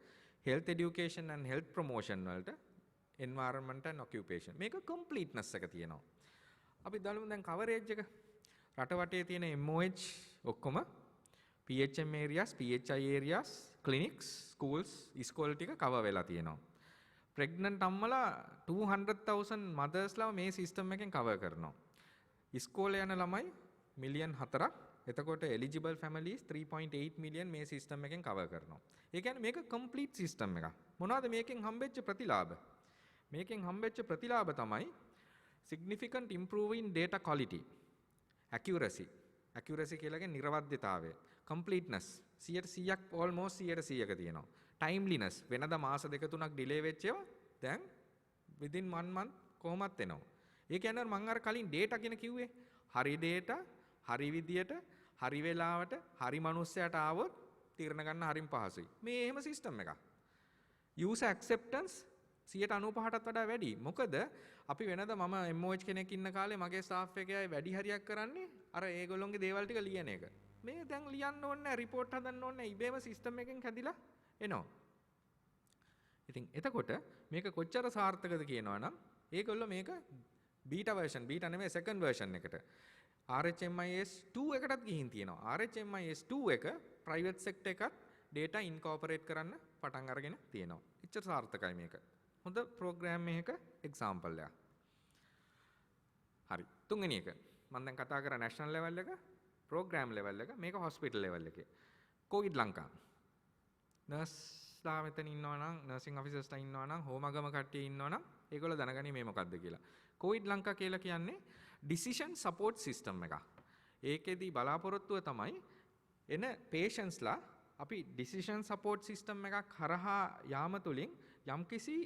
health education and health promotion වලට, environment and occupation. මේක completeness එක තියෙනවා. අපි බලමු දැන් coverage එක. රට වටේ තියෙන MOH ඔක්කොම PHM areas, PHI areas, clinics, schools, ඉස්කෝල ටික cover වෙලා තියෙනවා. pregnant අම්මලා 200,000 mothersලා මේ system එකෙන් cover කරනවා. ඉස්කෝලේ යන ළමයි මිලියන් 4ක්. එතකොට eligible families 3.8 million මේ system එකෙන් cover කරනවා. ඒ කියන්නේ මේක complete system එකක්. මොනවද මේකෙන් හම්බෙච්ච ප්‍රතිලාභ? මේකෙන් හම්බෙච්ච ප්‍රතිලාභ තමයි significant improve in data quality, accuracy කියලා කියන්නේ නිර්වද්‍යතාවය, completeness 100%ක් almost 100%ක තියෙනවා. timeliness වෙනදා මාස 2-3ක් delay වෙච්ච ඒවා දැන් within 1 month කොහොමත් එනවා. ඒ කියන්නේ මම අර කලින් data කියන කිව්වේ හරි data හරි විදියට හරි වෙලාවට හරි මනුස්සයට ආවොත් තීරණ ගන්න හරිම පහසුයි. මේ එහෙම සිස්ටම් එකක්. user acceptance 95%ටත් වඩා වැඩි. මොකද අපි වෙනද මම MOH කෙනෙක් ඉන්න කාලේ මගේ ස්ටාෆ් එකේ අය වැඩි හරියක් කරන්නේ අර ඒගොල්ලොන්ගේ දේවල් ටික ලියන එක. මේ දැන් ලියන්න ඕනේ නැහැ, report හදන්න ඕනේ නැහැ. ඉබේම සිස්ටම් එකෙන් හැදිලා එනවා. ඉතින් එතකොට මේක කොච්චර සාර්ථකද කියනවා නම් ඒගොල්ලෝ මේක බීටා version, බීටා නෙමෙයි second version එකට RHMIS 2 එකටත් ගිහින් තියෙනවා. RHMIS 2 එක private sector එකත් data incorporate කරන්න පටන් අරගෙන තියෙනවා. එච්චර සාර්ථකයි මේක. හොඳ program එකක example එකක්. හරි. තුන්වෙනි එක. මම දැන් කතා කරා national level එක, program level එක, මේක hospital level එකේ. COVID ලංකා. නර්ස්ලා මෙතන ඉන්නවා නම්, nursing officersලා ඉන්නවා නම්, හෝමගම කට්ටිය ඉන්නවා නම්, ඒගොල්ලෝ දැනගනි මේ මොකද්ද කියලා. COVID ලංකා කියලා කියන්නේ decision support system එකක්. ඒකෙදි බලාපොරොත්තුව තමයි එන patientsලා අපි decision support system එකක් හරහා යාම තුලින් යම්කිසි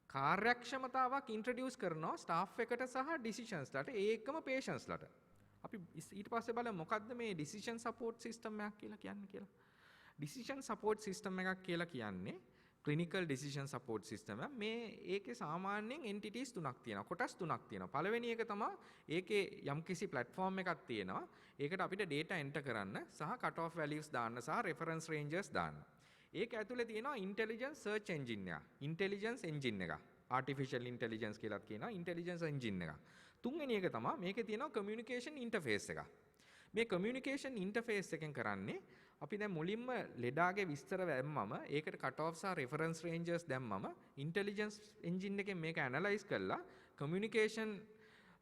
කාර්යක්ෂමතාවක් introduce කරනවා staff එකට සහ decisions-ලාට ඒකම patients-ලාට. අපි ඊට පස්සේ බලමු මොකද්ද මේ decision support system එකක් කියලා කියන්නේ කියලා. decision support system එකක් කියලා කියන්නේ clinical decision support system එක. මේ ඒකේ සාමාන්‍යයෙන් entities තුනක් තියෙනවා. කොටස් තුනක් තියෙනවා. පළවෙනි එක තමයි ඒකේ යම්කිසි platform එකක් තියෙනවා. ඒකට අපිට data enter කරන්න සහ cut off values දාන්න සහ reference ranges දාන්න. ඒක ඇතුලේ තියෙනවා intelligence search engine එක. intelligence engine එක. artificial intelligence කියලාත් කියනවා intelligence engine එක. තුන්වෙනි එක තමයි මේකේ තියෙනවා communication interface එක. මේ communication interface එකෙන් කරන්නේ අපි දැන් මුලින්ම ලෙඩාගේ විස්තර දැම්මම ඒකට cut off සහ reference ranges දැම්මම intelligence engine එකෙන් මේක analyze කරලා communication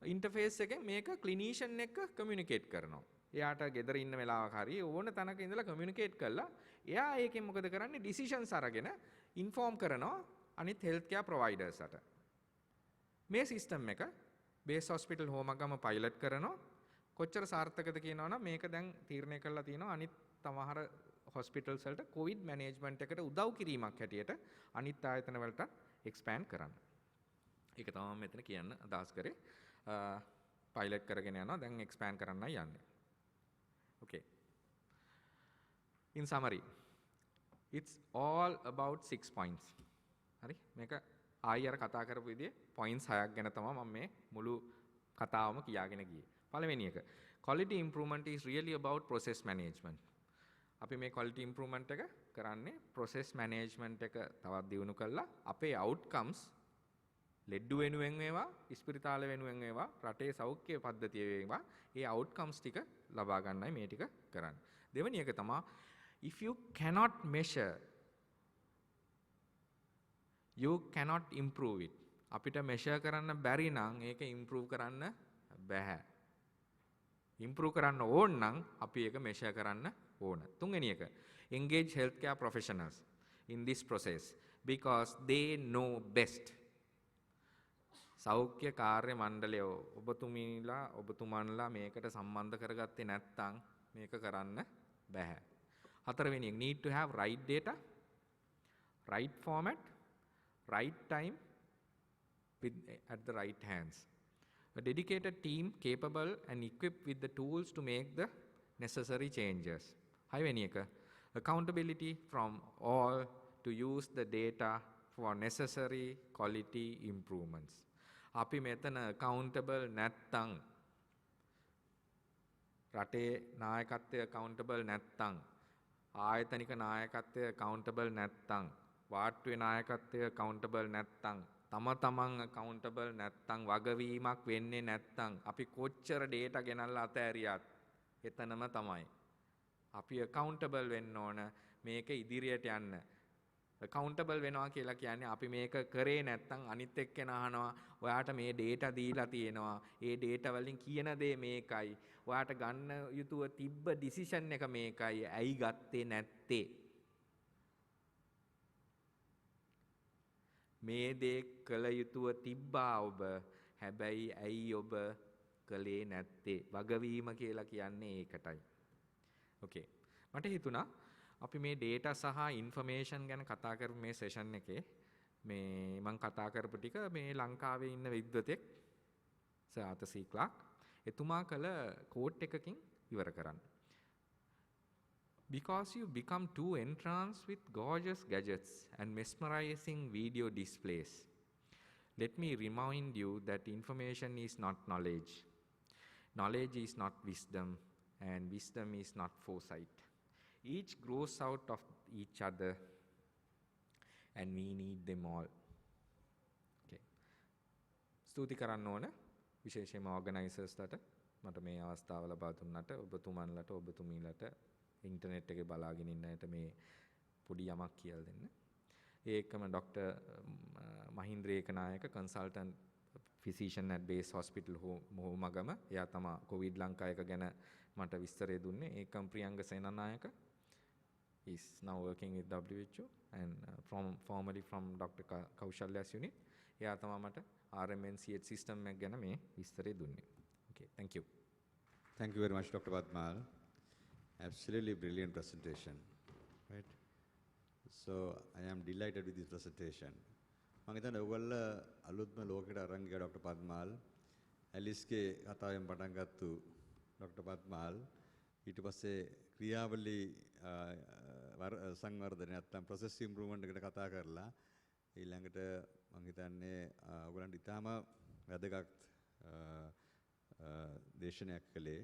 interface එකෙන් මේක clinician එක්ක communicate කරනවා. එයාට ගෙදර ඉන්න වෙලාවක හරි ඕන තැනක ඉඳලා communicate කරලා එයා ඒකෙන් මොකද කරන්නේ decisions අරගෙන inform කරනවා අනිත් healthcare providers අට. මේ system එක base hospital හෝමගම pilot කරනවා. කොච්චර සාර්ථකද කියනවනම් මේක දැන් තීරණය කරලා තියෙනවා අනිත් සමහර hospitals වලට covid management එකට උදව් කිරීමක් හැටියට අනිත් ආයතන වලට expand කරන්න. ඒක තමයි මම මෙතන කියන්න අදහස් කරේ. pilot කරගෙන යනවා දැන් expand කරන්නයි යන්නේ. Okay. In summary, it's all about 6 points. හරි මේක ආයෙත් කතා කරපු විදිහේ points 6ක් ගැන තමයි මම මේ මුළු කතාවම කියාගෙන ගියේ. පළවෙනි එක quality improvement is really about process management. අපි මේ quality improvement එක කරන්නේ process management එක තවත් දියුණු කරලා අපේ outcomes ලෙඩ්ඩු වෙනුවෙන් වේවා ඉස්පිරිතාල වෙනුවෙන් වේවා රටේ සෞඛ්‍ය පද්ධතිය වේවා ඒ outcomes ටික ලබා ගන්නයි මේ ටික කරන්නේ. දෙවෙනි එක තමයි if you cannot measure you cannot improve it. අපිට measure කරන්න බැරි නම් ඒක improve කරන්න බෑ. improve කරන්න ඕන නම් අපි ඒක measure කරන්න ඕන. තුන්වෙනි එක engage healthcare professionals in this process because they know best. සෞඛ්‍ය කාර්ය මණ්ඩලය ඔබතුමන්ලා මේකට සම්බන්ධ කරගත්තේ නැත්නම් මේක කරන්න බෑ. හතරවෙනි එක need to have right data, right format, right time with at the right hands. A dedicated team capable and equipped with the tools to make the necessary changes. හයවෙනි එක accountability from all to use the data for necessary quality improvements. අපි මෙතන accountable නැත්තම් රටේ නායකත්වය accountable නැත්තම් ආයතනික නායකත්වය accountable නැත්තම් වාට්ටුවේ නායකත්වය accountable නැත්තම් තම තමන් accountable නැත්තම් වගවීමක් වෙන්නේ නැත්තම් අපි කොච්චර data ගෙනල්ලා අතෑරියත් එතනම තමයි. අපි accountable වෙන්න ඕන මේක ඉදිරියට යන්න. accountable වෙනවා කියලා කියන්නේ අපි මේක කරේ නැත්තම් අනිත් එක්කෙනා අහනවා ඔයාට මේ data දීලා තියෙනවා. ඒ data වලින් කියන දේ මේකයි. ඔයාට ගන්න යුතුව තිබ්බ decision එක මේකයි. ඇයි ගත්තේ නැත්තේ? මේ දේ කළ යුතුව තිබ්බා ඔබ. හැබැයි ඇයි ඔබ කළේ නැත්තේ? වගවීම කියලා කියන්නේ ඒකටයි. ඕකේ. මට හිතුණා අපි මේ data සහ information ගැන කතා කරපු මේ session එකේ මේ මම කතා කරපු ටික මේ ලංකාවේ ඉන්න විද්වතෙක් සර් ආතර් සී ක්ලාක් එතුමා කළ quote එකකින් ඉවර කරන්න. Because you become too entranced with gorgeous gadgets and mesmerizing video displays, let me remind you that information is not knowledge. Knowledge is not wisdom, and wisdom is not foresight. Each grows out of each other, and we need them all. Okay. ස්තුති කරන්න ඕන විශේෂයෙන්ම ඕගනයිසර්ස්ලට මට මේ අවස්ථාව ලබා දුන්නට ඔබතුමන්ලට ඔබතුමීලට ඉන්ටර්නෙට් එකේ බලාගෙන ඉන්න අයට මේ පොඩි යමක් කියලා දෙන්න. ඒකම doctor Mahindra Ekanayake consultant physician at Base Hospital Homagama එයා තමයි කොවිඩ් ලංකා එක ගැන මට විස්තරය දුන්නේ. ඒකම් Priyanga Senanayake is now working with WHO and formerly from Dr. Kaushalya's unit. එයා තමයි මට RMNCH system එක ගැන මේ විස්තරය දුන්නේ. Okay, thank you. Thank you very much, Dr. Padmal. Absolutely brilliant presentation, right? So I am delighted with this presentation. මම හිතන්නේ ඔයගොල්ලෝ අලුත්ම ලෝකෙට අරන් ගියා Dr. Padmal. ඇලිස්ගේ කතාවෙන් පටන් ගත්තු Dr. Padmal ඊට පස්සේ ක්‍රියාවලි සංවර්ධනය නැත්නම් process improvement එකට කතා කරලා ඊළඟට මම හිතන්නේ ඔයගොල්ලන්ට ඉතාම වැදගත් දේශනයක් කළේ.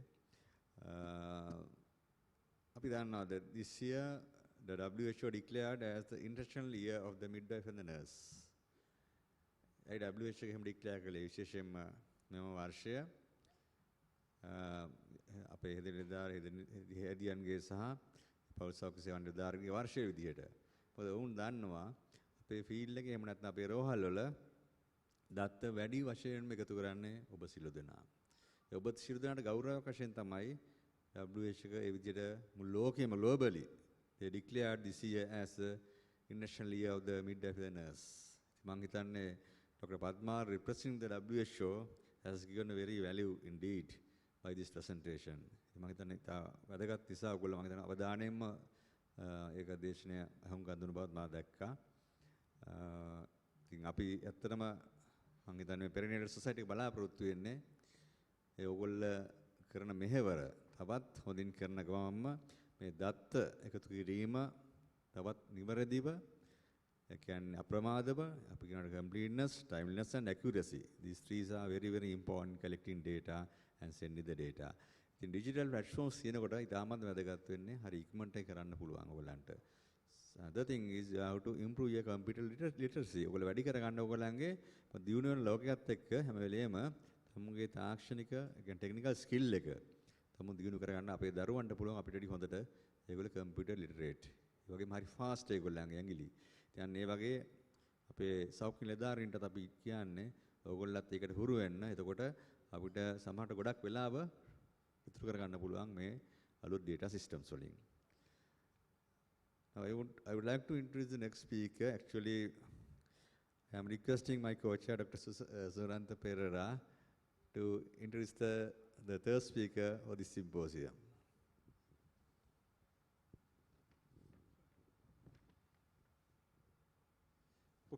අපි දන්නවා that this year the WHO declared as the International Year of the Midwife and the Nurse. A WHO එක එහෙම declare කළේ විශේෂයෙන්ම මෙම වර්ෂය අපේ හෙදියන්ගේ සහ පෞල් සෞඛ්‍ය සේවා නිලධාරීන්ගේ වර්ෂය විදිහට. මොකද වුන් දන්නවා අපේ ෆීල්ඩ් එකේ එහෙම නැත්නම් අපේ රෝහල් වල දත්ත වැඩි වශයෙන්ම එකතු කරන්නේ ඔබ සිළු දෙනා. ඒ ඔබ සිළු දෙනාට ගෞරවයක් වශයෙන් තමයි WHO එක ඒ විදිහට මුළු ලෝකෙම globally they declared this year as the International Year of the Midwife and the Nurse. මම හිතන්නේ Dr. Padmal representing the WHO has given a very value indeed by this presentation. මම හිතන්නේ වැදගත් නිසා ඔයගොල්ලෝ මම හිතන්නේ අවධානයෙන්ම ඒක දේශනය අහුම් ගන්න බවත් මම දැක්කා. ඉතින් අපි ඇත්තටම මම හිතන්නේ පෙරිනේටල් සොසයිටි එක බලාපොරොත්තු වෙන්නේ ඒ ඔයගොල්ලෝ කරන මෙහෙවර තවත් හොඳින් කරන ගමන්ම මේ දත්ත එකතු කිරීම තවත් නිවැරදිව ඒ කියන්නේ අප්‍රමාදව අපි කියනවා completeness, timeliness and accuracy. These three are very very important collecting data and sending the data. ඉතින් digital platforms කියනකොට ඉතාමත් වැදගත් වෙන්නේ හරි ඉක්මනට කරන්න පුළුවන් ඔයගලන්ට. Other thing is you have to improve your computer literacy. ඔයගොල්ලෝ වැඩි කරගන්න ඔයගලන්ගේ දියුණු වෙන ලෝකයක් එක්ක හැම වෙලෙම තමුගේ තාක්ෂණික ටෙක්නිකල් ස්කිල් එක තමුන් දියුණු කරගන්න අපේ දරුවන්ට පුළුවන් අපිට වැඩි හොඳට ඒගොල්ලෝ කම්පියුටර් ලිටරේට්. ඒ වගේම හරි ෆාස්ට් ඒගොල්ලන්ගේ ඇඟිලි. දැන් මේ වගේ අපේ සෞඛ්‍ය නිලධාරීන්ටත් අපි කියන්නේ ඕගොල්ලත් ඒකට හුරු වෙන්න. එතකොට අපිට සමහරට ගොඩක් වෙලාව ඉතුරු කරගන්න පුළුවන් මේ අලුත් data systems වලින්. Now I would like to introduce the next speaker. Actually, I am requesting my co-chair, Dr. Suranta Pereira, to introduce the third speaker of this symposium.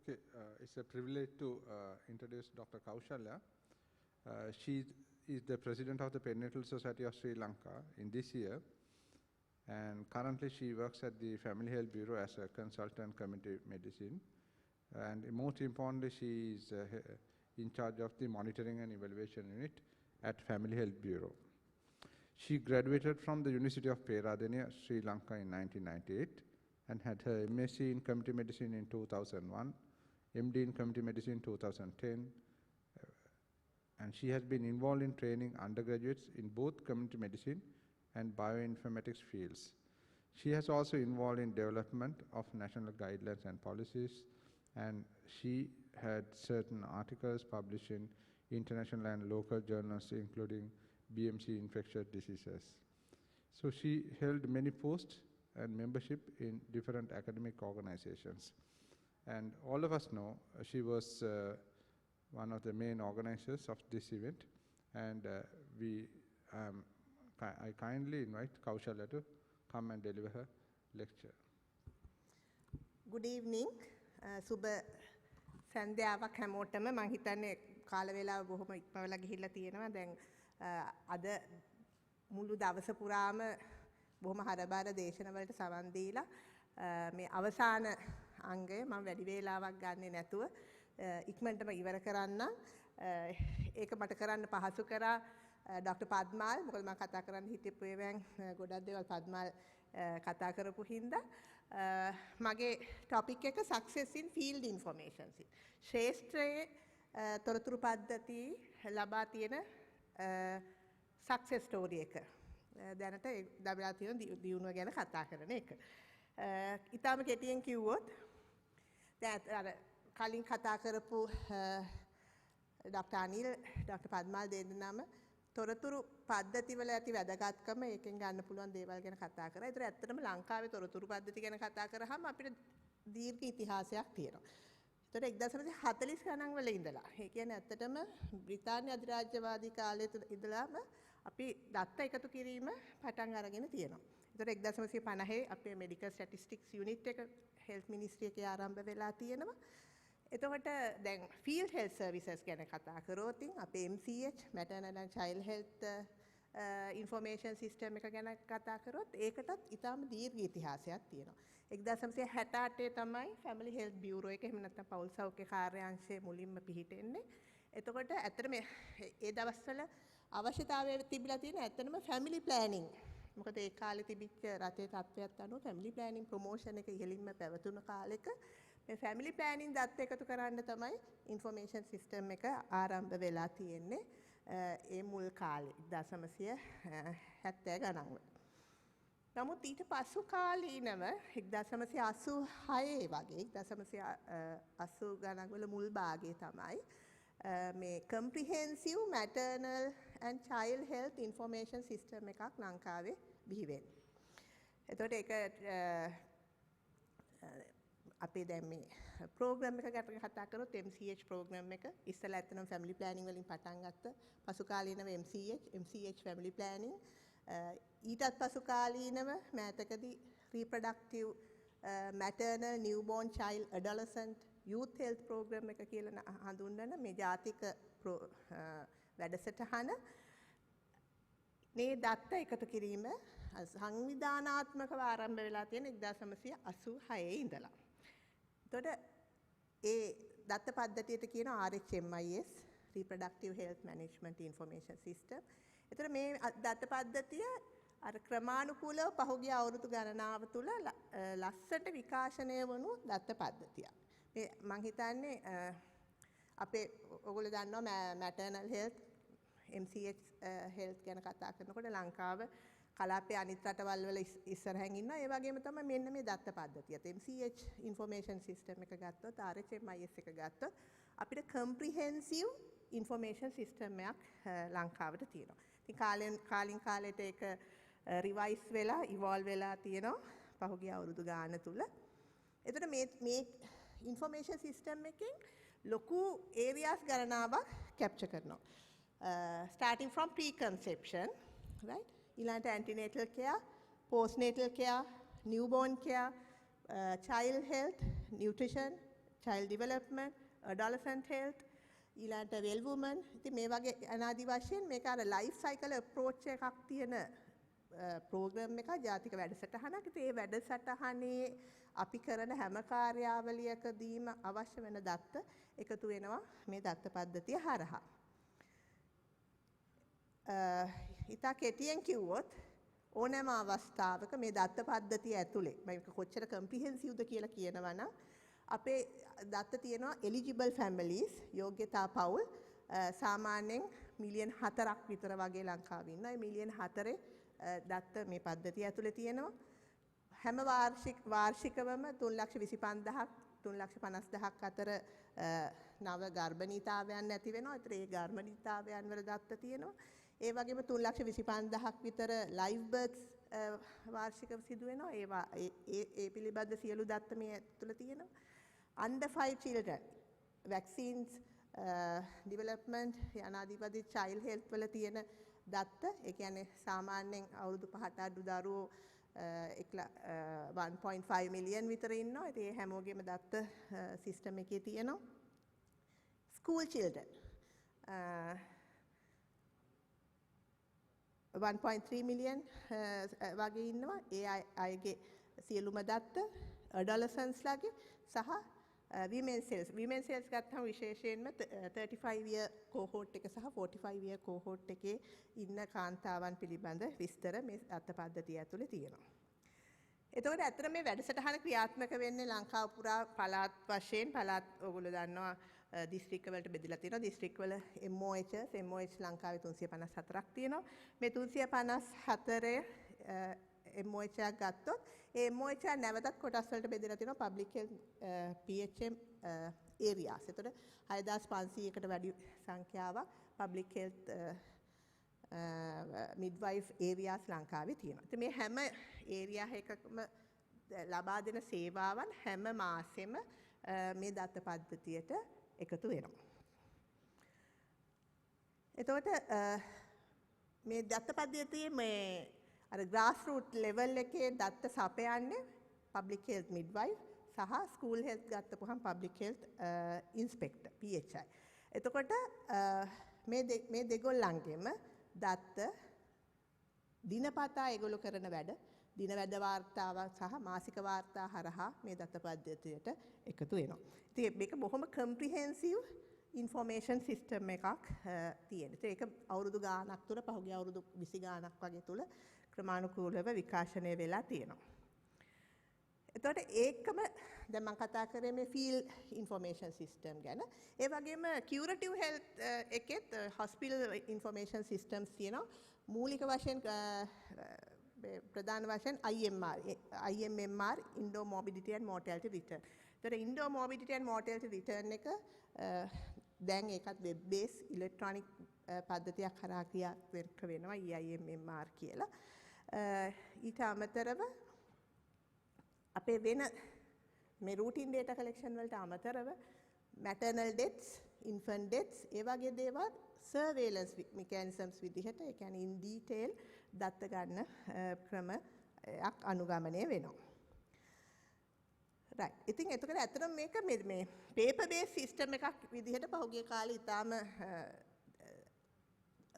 Okay, it's a privilege to introduce Dr. Kaushalya. She is the president of the Perinatal Society of Sri Lanka in this year, and currently she works at the Family Health Bureau as a consultant community medicine, and most importantly she is in charge of the monitoring and evaluation unit at Family Health Bureau. She graduated from the University of Peradeniya, Sri Lanka in 1998 and had her MSc in Community Medicine in 2001, MD in Community Medicine in 2010, and she has been involved in training undergraduates in both community medicine and bioinformatics fields. She has also involved in development of national guidelines and policies, and she had certain articles published in international and local journals, including BMC Infectious Diseases. So she held many posts and membership in different academic organizations. And all of us know she was one of the main organizers of this event, and I kindly invite Kaushalya to come and deliver her lecture. Good evening. සුබ සන්ධ්‍යාවක් හැමෝටම. මම හිතන්නේ කාල වේලාව බොහොම ඉක්මවලා ගිහිල්ලා තියෙනවා. දැන් අද මුළු දවස පුරාම බොහොම හරබාර දේශනවලට සවන් දීලා මේ අවසාන අංගය මම වැඩි වේලාවක් ගන්නෙ නැතුව ඉක්මනටම ඉවර කරන්න. ඒක මට කරන්න පහසු කරා ඩොක්ටර් පද්මාල්. මොකද මම කතා කරන්න හිතපු ඒවායින් ගොඩක් දේවල් පද්මාල් කතා කරපු හින්දා මගේ ටොපික් එක success in field information. ශාස්ත්‍රයේ තොරතුරු පද්ධති ලබා තියෙන success story එක. දැනට දබලා තියෙන දියුණුව ගැන කතා කරන එක. ඊටාම කෙටියෙන් කිව්වොත් දැන් අර කලින් කතා කරපු ඩොක්ටර් අනිල් ඩොක්ටර් පද්මාල් දෙන්නම තොරතුරු පද්ධතිවල ඇති වැදගත්කම ඒකෙන් ගන්න පුළුවන් දේවල් ගැන කතා කරා. ඒතර ඇත්තටම ලංකාවේ තොරතුරු පද්ධති ගැන කතා කරාම අපිට දීර්ඝ ඉතිහාසයක් තියෙනවා. ඒතර 1940 ගණන් වල ඉඳලා. ඒ කියන්නේ ඇත්තටම බ්‍රිතාන්‍ය අධිරාජ්‍යවාදී කාලයේ ඉඳලාම අපි දත්ත එකතු කිරීම පටන් අරගෙන තියෙනවා. ඒතර 1950 අපේ මෙඩිකල් ස්ටැටිස්ටික්ස් යුනිට් එක හෙල්ත් මිනිස්ට්‍රි එකේ ආරම්භ වෙලා තියෙනවා. එතකොට දැන් ෆීල්ඩ් හෙල්ත් සර්විසස් ගැන කතා කරොත් අපේ MCH maternal and child health information system එක ගැන කතා කරොත් ඒකටත් ඉතාම දීර්ඝ ඉතිහාසයක් තියෙනවා. 1968 තමයි ෆැමිලි හෙල්ත් බියුරෝ එක එහෙම නැත්නම් පවුල් සෞඛ්‍ය කාර්යාංශය මුලින්ම පිහිටෙන්නේ. එතකොට ඇත්තටම ඒ දවස්වල අවශ්‍යතාවය තිබිලා තියෙන ඇත්තටම ෆැමිලි ප්ලෑනින්. මොකද ඒ කාලේ තිබිච්ච රටේ තත්ත්වයක් අනුව ෆැමිලි ප්ලෑනින් ප්‍රොමෝෂන් එක ඉහළින්ම පැවතුන කාලෙක මේ ෆැමිලි ප්ලෑනින් දත් එකතු කරන්න තමයි ඉන්ෆර්මේෂන් සිස්ටම් එක ආරම්භ වෙලා තියෙන්නේ. ඒ මුල් කාලේ 1970 ගණන් වල. නමුත් ඊට පසු කාලීනව 1986 වගේ 1980 ගණන් වල මුල් භාගයේ තමයි මේ comprehensive maternal and child health information system එකක් ලංකාවේ බිහි වෙන්නේ. එතකොට ඒක අපේ දැන් මේ ප්‍රෝග්‍රෑම් එක ගැන කතා කරොත් MCH ප්‍රෝග්‍රෑම් එක ඉස්සෙල්ලා ඇත්තටම ෆැමිලි ප්ලෑනින් වලින් පටන් ගත්ත පසු කාලීනව MCH ෆැමිලි ප්ලෑනින් ඊටත් පසු කාලීනව මෑතකදී රීප්‍රොඩක්ටිව් මැටර්නල් නිව්බෝර්න් චයිල්ඩ් ඇඩොලසන්ට් youth health program එක කියලා හඳුන්වන මේ ජාතික වැඩසටහන මේ දත්ත එකතු කිරීම සංවිධානාත්මකව ආරම්භ වෙලා තියෙන 1986 ඉඳලා. එතකොට ඒ දත්ත පද්ධතියට කියන RHMIS reproductive health management information system. එතකොට මේ දත්ත පද්ධතිය අර ක්‍රමානුකූලව පහුගිය අවුරුදු ගණනාව තුළ ලස්සට විකාශනය වුණු දත්ත පද්ධතියක්. මේ මං හිතන්නේ අපේ ඔයගොල්ලෝ දන්නවා මැටර්නල් හෙල්ත් MCH හෙල්ත් ගැන කතා කරනකොට ලංකාව කලාපයේ අනිත් රටවල් වල ඉස්සරහින් ඉන්නවා. ඒ වගේම තමයි මෙන්න මේ දත්ත පද්ධතියත් MCH ඉන්ෆර්මේෂන් සිස්ටම් එක ගත්තොත් RHMIS එක ගත්තොත් අපිට comprehensive information system එකක් ලංකාවට තියෙනවා. ඉතින් කාලින් කාලෙට ඒක රිවයිස් වෙලා ඉවෝල්ව් වෙලා තියෙනවා පහුගිය අවුරුදු ගාන තුල. එතකොට මේ information system එකෙන් ලොකු areas ගණනාවක් capture කරනවා. Starting from preconception, right? ඊළඟට antenatal care, postnatal care, newborn care, child health, nutrition, child development, adolescent health, ඊළඟට well woman. ඉතින් මේ වගේ අනාදි වශයෙන් මේක අර life cycle approach එකක් තියෙන ප්‍රෝග්‍රෑම් එකක් ජාතික වැඩසටහනක්. ඉතින් මේ වැඩසටහනේ අපි කරන හැම කාර්යාවලියකදීම අවශ්‍ය වෙන දත්ත එකතු වෙනවා මේ දත්ත පද්ධතිය හරහා. ඉතා කෙටියෙන් කිව්වොත් ඕනෑම අවස්ථාවක මේ දත්ත පද්ධතිය ඇතුලේ මේක කොච්චර කම්ප්‍රිහෙන්සිව්ද කියලා කියනවා නම් අපේ දත්ත තියෙනවා eligible families යෝග්‍යතා පවුල් සාමාන්‍යයෙන් මිලියන් 4ක් විතර වගේ ලංකාවේ ඉන්නවා. ඒ මිලියන් 4 දත්ත මේ පද්ධතිය ඇතුලේ තියෙනවා. හැම වාර්ෂිකවම 3,25,000ක් 3,50,000ක් අතර නව ගර්භණීතාවයන් ඇති වෙනවා. ඒතර ඒ ගර්භණීතාවයන් වල දත්ත තියෙනවා. ඒ වගේම 3,25,000ක් විතර live births වාර්ෂිකව සිදු වෙනවා. ඒවා ඒ පිළිබඳ සියලු දත්ත මේ ඇතුළේ තියෙනවා. Under 5 children vaccines development යනාදිපති child health වල තියෙන දත්ත ඒ කියන්නේ සාමාන්‍යයෙන් අවුරුදු 5ට අඩු දරුවෝ 1.5 මිලියන් විතර ඉන්නවා. ඉතින් ඒ හැමෝගෙම දත්ත සිස්ටම් එකේ තියෙනවා. School children 1.3 මිලියන් වගේ ඉන්නවා. ඒ අයගේ සියලුම දත්ත adolescents ලාගේ සහ women cells ගත්තම විශේෂයෙන්ම 35 year cohort එක සහ 45 year cohort එකේ ඉන්න කාන්තාවන් පිළිබඳ විස්තර මේ දත්ත පද්ධතිය ඇතුලේ තියෙනවා. එතකොට ඇත්තට මේ වැඩසටහන ක්‍රියාත්මක වෙන්නේ ලංකාව පුරා පළාත් වශයෙන් පළාත් ඔයගොල්ලෝ දන්නවා දිස්ත්‍රික්ක වලට බෙදලා තියෙනවා. දිස්ත්‍රික්ක වල MOH ලංකාවේ 354ක් තියෙනවා. මේ 354 MOH එකක් ගත්තොත් ඒ MOH එක නැවතත් කොටස් වලට බෙදලා තියෙනවා public health PHM areas. එතකොට 6500කට වැඩි සංඛ්‍යාවක් public health midwife areas ලංකාවේ තියෙනවා. ඉතින් මේ හැම area එකකම ලබා දෙන සේවාවන් හැම මාසෙම මේ දත්ත පද්ධතියට එකතු වෙනවා. එතකොට මේ දත්ත පද්ධතියේ මේ අර grassroots level එකේ දත්ත සපයන්නේ public health midwife සහ school health ගත්තපුවහම public health inspector PHI. එතකොට මේ දෙගොල්ලන්ගෙම දත්ත දිනපතා ඒගොල්ලෝ කරන වැඩ දින වැඩ වාර්තාව සහ මාසික වාර්තා හරහා මේ දත්ත පද්ධතියට එකතු වෙනවා. ඉතින් මේක බොහොම comprehensive information system එකක් තියෙන. ඒක අවුරුදු ගාණක් තුල පහුගිය අවුරුදු 20 ගාණක් වගේ තුල ක්‍රමානුකූලව විකාශනය වෙලා තියෙනවා. එතකොට ඒකම දැන් මම කතා කරේ මේ field information system ගැන. ඒ වගේම curative health එකෙත් hospital information systems තියෙනවා. මූලික වශයෙන් ප්‍රධාන වශයෙන් IMMR Indo Morbidity and Mortality Return. එතකොට Indo Morbidity and Mortality Return එක දැන් ඒකත් web based electronic පද්ධතියක් හරහා ක්‍රියාත්මක වෙනවා EIMMR කියලා. ඊට අමතරව අපේ වෙන මේ routine data collection වලට අමතරව maternal deaths, infant deaths ඒ වගේ දේවල් surveillance mechanisms විදිහට ඒ කියන්නේ in detail දත්ත ගන්න ක්‍රමයක් අනුගමනය වෙනවා. right. ඉතින් එතකොට ඇත්තටම මේක මේ paper based system එකක් විදිහට පහුගිය කාලේ ඉතාලම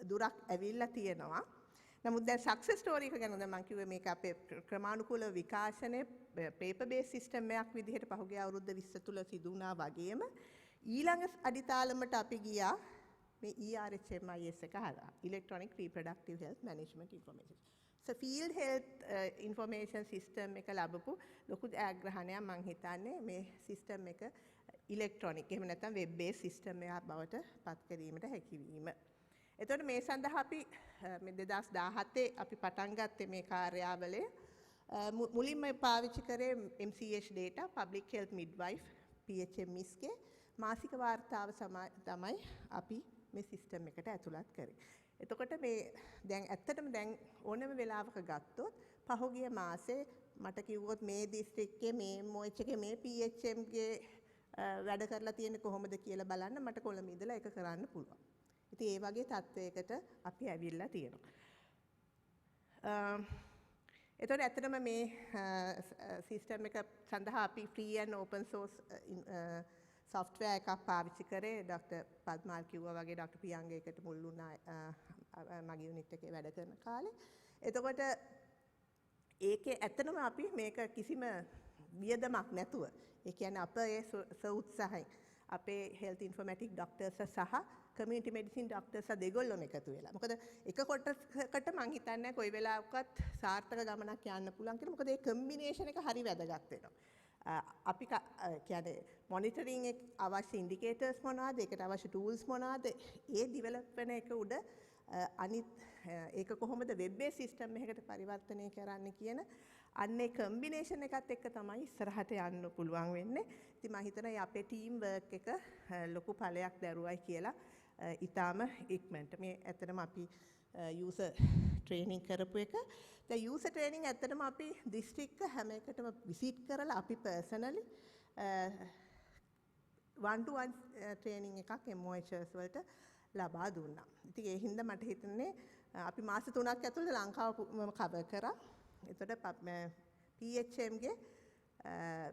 දුරක් ඇවිල්ලා තියෙනවා. නමුත් දැන් success story එක ගැන දැන් මම කිව්වේ මේක අපේ ක්‍රමානුකූල විකාශනයේ paper based system එකක් විදිහට පහුගිය අවුරුද්ද 20 තුල සිදු වුණා වගේම ඊළඟ අඩිතාලමට අපි ගියා මේ ERHMIS එක හරහා electronic reproductive health management information. So field health information system එක ලැබපු ලොකු ජයග්‍රහණයක් මම හිතන්නේ මේ system එක electronic එහෙම නැත්නම් web based system එකක් බවට පත් කිරීමට හැකියවීම. එතකොට මේ සඳහා අපි මේ 2017 අපි පටන් ගත්තේ මේ කාර්යාවලය මුලින්ම පාවිච්චි කරේ MCH data public health midwife PHMIS ගේ මාසික වාර්තාව තමයි අපි මේ සිස්ටම් එකට ඇතුළත් කරේ. එතකොට මේ දැන් ඇත්තටම දැන් ඕනම වෙලාවක ගත්තොත් පහුගිය මාසේ මට කිව්වොත් මේ දිස්ත්‍රික්කයේ මේ MOH එකේ මේ PHM ගේ වැඩ කරලා තියෙන්නේ කොහොමද කියලා බලන්න මට කොළඹ ඉඳලා ඒක කරන්න පුළුවන්. ඉතින් ඒ වගේ තත්වයකට අපි ඇවිල්ලා තියෙනවා. එතකොට ඇත්තටම මේ සිස්ටම් එක සඳහා අපි free and open source software එකක් පාවිච්චි කරේ ඩොක්ටර් පද්මාල් කිව්වා වගේ ඩොක්ටර් ප්‍රියංග එකට මුල් වුණා මගේ යුනිට් එකේ වැඩ කරන කාලේ. එතකොට ඒකේ ඇත්තටම අපි මේක කිසිම වියදමක් නැතුව ඒ කියන්නේ අපේ උත්සාහයෙන් අපේ හෙල්ත් ඉන්ෆර්මැටික් ඩොක්ටර්ස් සහ කමියුනිටි මෙඩිසින් ඩොක්ටර්ස් දෙගොල්ලොම එකතු වෙලා. මොකද එක කොටසකට මං හිතන්නේ කොයි වෙලාවකත් සාර්ථක ගමනක් යන්න පුළුවන් කියලා. මොකද ඒ කම්බිනේෂන් එක හරි වැදගත් වෙනවා. අපි කියන්නේ මොනිටරින් එක අවශ්‍ය ඉන්ඩිකේටර්ස් මොනවද? ඒකට අවශ්‍ය ටූල්ස් මොනවද? ඒ ඩිවෙලොප් වෙන එක උඩ අනිත් ඒක කොහොමද වෙබ් බේස් සිස්ටම් එකකට පරිවර්තනය කරන්න කියන අන්නේ කම්බිනේෂන් එකත් එක්ක තමයි ඉස්සරහට යන්න පුළුවන් වෙන්නේ. ඉතින් මම හිතනවා අපේ ටීම් වර්ක් එක ලොකු ඵලයක් දරුවයි කියලා ඊටාම ඉක්මනට මේ ඇත්තටම අපි යූසර් ට්‍රේනින් කරපු එක. දැන් යූසර් ට්‍රේනින් ඇත්තටම අපි දිස්ත්‍රික්ක හැම එකටම විසිට් කරලා අපි personally one to one training එකක් MOHs වලට ලබා දුන්නා. ඉතින් ඒ හින්දා මට හිතෙන්නේ අපි මාස 3ක් ඇතුළත ලංකාව කවර් කරා. එතකොට PHM ගේ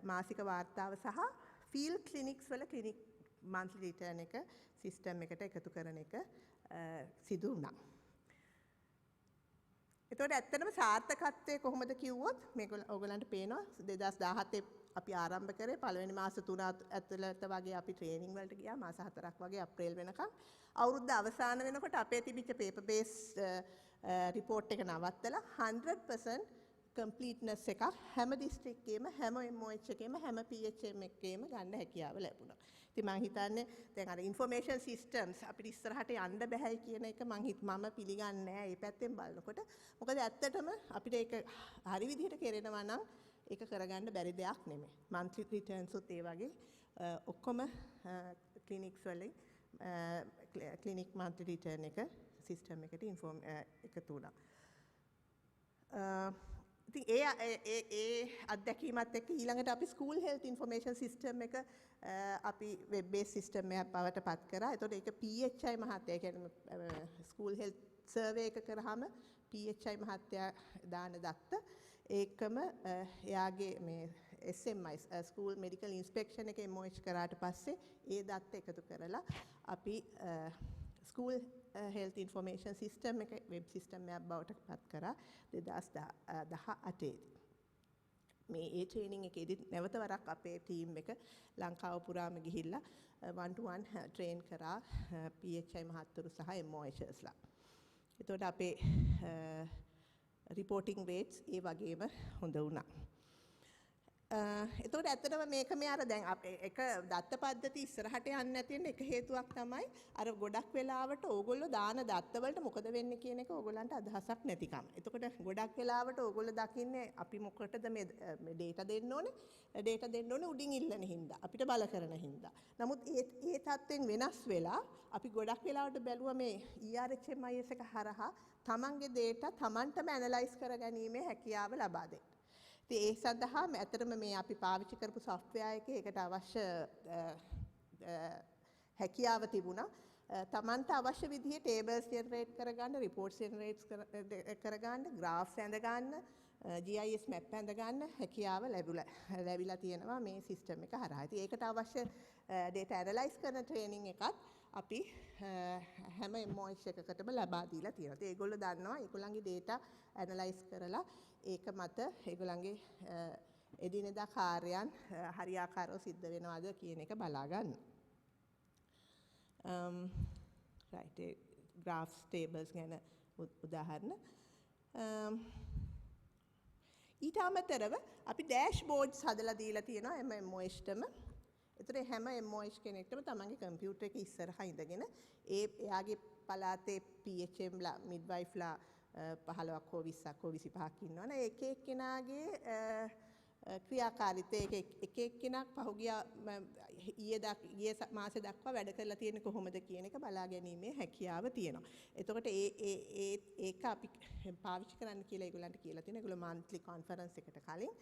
මාසික වාර්තාව සහ ෆීල්ඩ් ක්ලිනික්ස් වල ක්ලිනික් මන්ත්ලි රිටර්න් එක සිස්ටම් එකට එකතු කරන එක සිදු වුණා. එතකොට ඇත්තටම සාර්ථකත්වය කොහොමද කිව්වොත් මේක ඔයගලන්ට පේනවා 2017 අපි ආරම්භ කරේ පළවෙනි මාස 3 ඇතුළත වගේ අපි ට්‍රේනින් වලට ගියා මාස 4ක් වගේ අප්‍රේල් වෙනකම්. අවුරුද්ද අවසාන වෙනකොට අපේ තිබිච්ච පේපර් බේස් රිපෝට් එක නවත්තලා 100% කම්ප්ලීට්නස් එකක් හැම දිස්ත්‍රික්කයේම හැම MOH එකේම හැම PHM එකේම ගන්න හැකියාව ලැබුණා. ඉතින් මම හිතන්නේ දැන් අර ඉන්ෆර්මේෂන් සිස්ටම්ස් අපිට ඉස්සරහට යන්න බැහැ කියන එක මම පිළිගන්නේ නැහැ මේ පැත්තෙන් බලනකොට. මොකද ඇත්තටම අපිට ඒක හරි විදිහට කෙරෙනවා නම් ඒක කරගන්න බැරි දෙයක් නෙමෙයි. මන්ත්ලි රිටර්න්ස් උත් ඒ වගේ ඔක්කොම ක්ලිනික්ස් වලින් ක්ලිනික් මන්ත්ලි රිටර්න් එක සිස්ටම් එකට එකතු වුණා. ඉතින් ඒ අත්දැකීමත් එක්ක ඊළඟට අපි ස්කූල් හෙල්ත් ඉන්ෆර්මේෂන් සිස්ටම් එක අපි වෙබ් බේස් සිස්ටම් එකක් බවට පත් කරා. ඒතකොට ඒක PHI මහත්තයා කියන්නේ ස්කූල් හෙල්ත් සර්වේ එක කරාම PHI මහත්තයා දාන දත්ත ඒකම එයාගේ මේ SMI ස්කූල් මෙඩිකල් ඉන්ස්පෙක්ෂන් එක MOH කරාට පස්සේ ඒ දත්ත එකතු කරලා අපි ස්කූල් හෙල්ත් ඉන්ෆර්මේෂන් සිස්ටම් එක වෙබ් සිස්ටම් එකක් බවට පත් කරා 2018 මේ ඒ ට්‍රේනින් එකේදී නැවත වරක් අපේ ටීම් එක ලංකාව පුරාම ගිහිල්ලා one to one ට්‍රේන් කරා PHI මහත්තුරු සහ MOHsලා. එතකොට අපේ රිපෝටිං රේට්ස් ඒ වගේම හොඳ වුණා. එතකොට ඇත්තටම මේක මේ අර දැන් එක දත්ත පද්ධති ඉස්සරහට යන්නේ නැති වෙන එක හේතුවක් තමයි අර ගොඩක් වෙලාවට ඕගොල්ලෝ දාන දත්ත වලට මොකද වෙන්නේ කියන එක ඕගොල්ලන්ට අදහසක් නැතිකම. එතකොට ගොඩක් වෙලාවට ඕගොල්ලෝ දකින්නේ අපි මොකටද මේ ඩේටා දෙන්න ඕනේ? ඩේටා දෙන්න ඕනේ උඩින් ඉල්ලන හින්දා අපිට බල කරන හින්දා. නමුත් ඒ තත්ත්වෙන් වෙනස් වෙලා අපි ගොඩක් වෙලාවට බැලුවා මේ ERHMIS එක හරහා තමන්ගේ data තමන්ටම ඇනලයිස් කරගැනීමේ හැකියාව ලබා දෙන්න. ඉතින් ඒ සඳහා ඇත්තටම මේ අපි පාවිච්චි කරපු software එකේ ඒකට අවශ්‍ය හැකියාව තිබුණා. තමන්ට අවශ්‍ය විදිහේ tables generate කරගන්න, reports generate කරගන්න, graphs ඇඳ ගන්න, GIS map ඇඳ ගන්න හැකියාව ලැබිලා තියෙනවා මේ system එක හරහා. ඉතින් ඒකට අවශ්‍ය data analyze කරන training එකත් අපි හැම MOH එකකටම ලබා දීලා තියෙනවා. ඉතින් ඒගොල්ලෝ දන්නවා ඒගොල්ලන්ගේ data analyze කරලා ඒක මත ඒගොල්ලන්ගේ එදිනෙදා කාර්යයන් හරියාකාරව සිද්ධ වෙනවද කියන එක බලා ගන්න. right graphs tables ගැන උදාහරණ. ඊට අමතරව අපි dashboards හදලා දීලා තියෙනවා හැම MOHටම. ඒතර හැම MOH කෙනෙක්ටම තමන්ගේ කම්පියුටර් එක ඉස්සරහා ඉඳගෙන එයාගේ පළාතේ PHM ලා midwife ලා 15ක් හෝ 20ක් හෝ 25ක් ඉන්නවනේ එක එක්කෙනාගේ ක්‍රියාකාරීත්වය එක එක්කෙනෙක් පහුගිය ඊයේ මාසේ දක්වා වැඩ කරලා තියෙන්නේ කොහොමද කියන එක බලා ගැනීමේ හැකියාව තියෙනවා. එතකොට ඒක අපි පාවිච්චි කරන්න කියලා ඒගොල්ලන්ට කියලා තියෙනවා. ඒගොල්ලෝ monthly conference එකට කලින්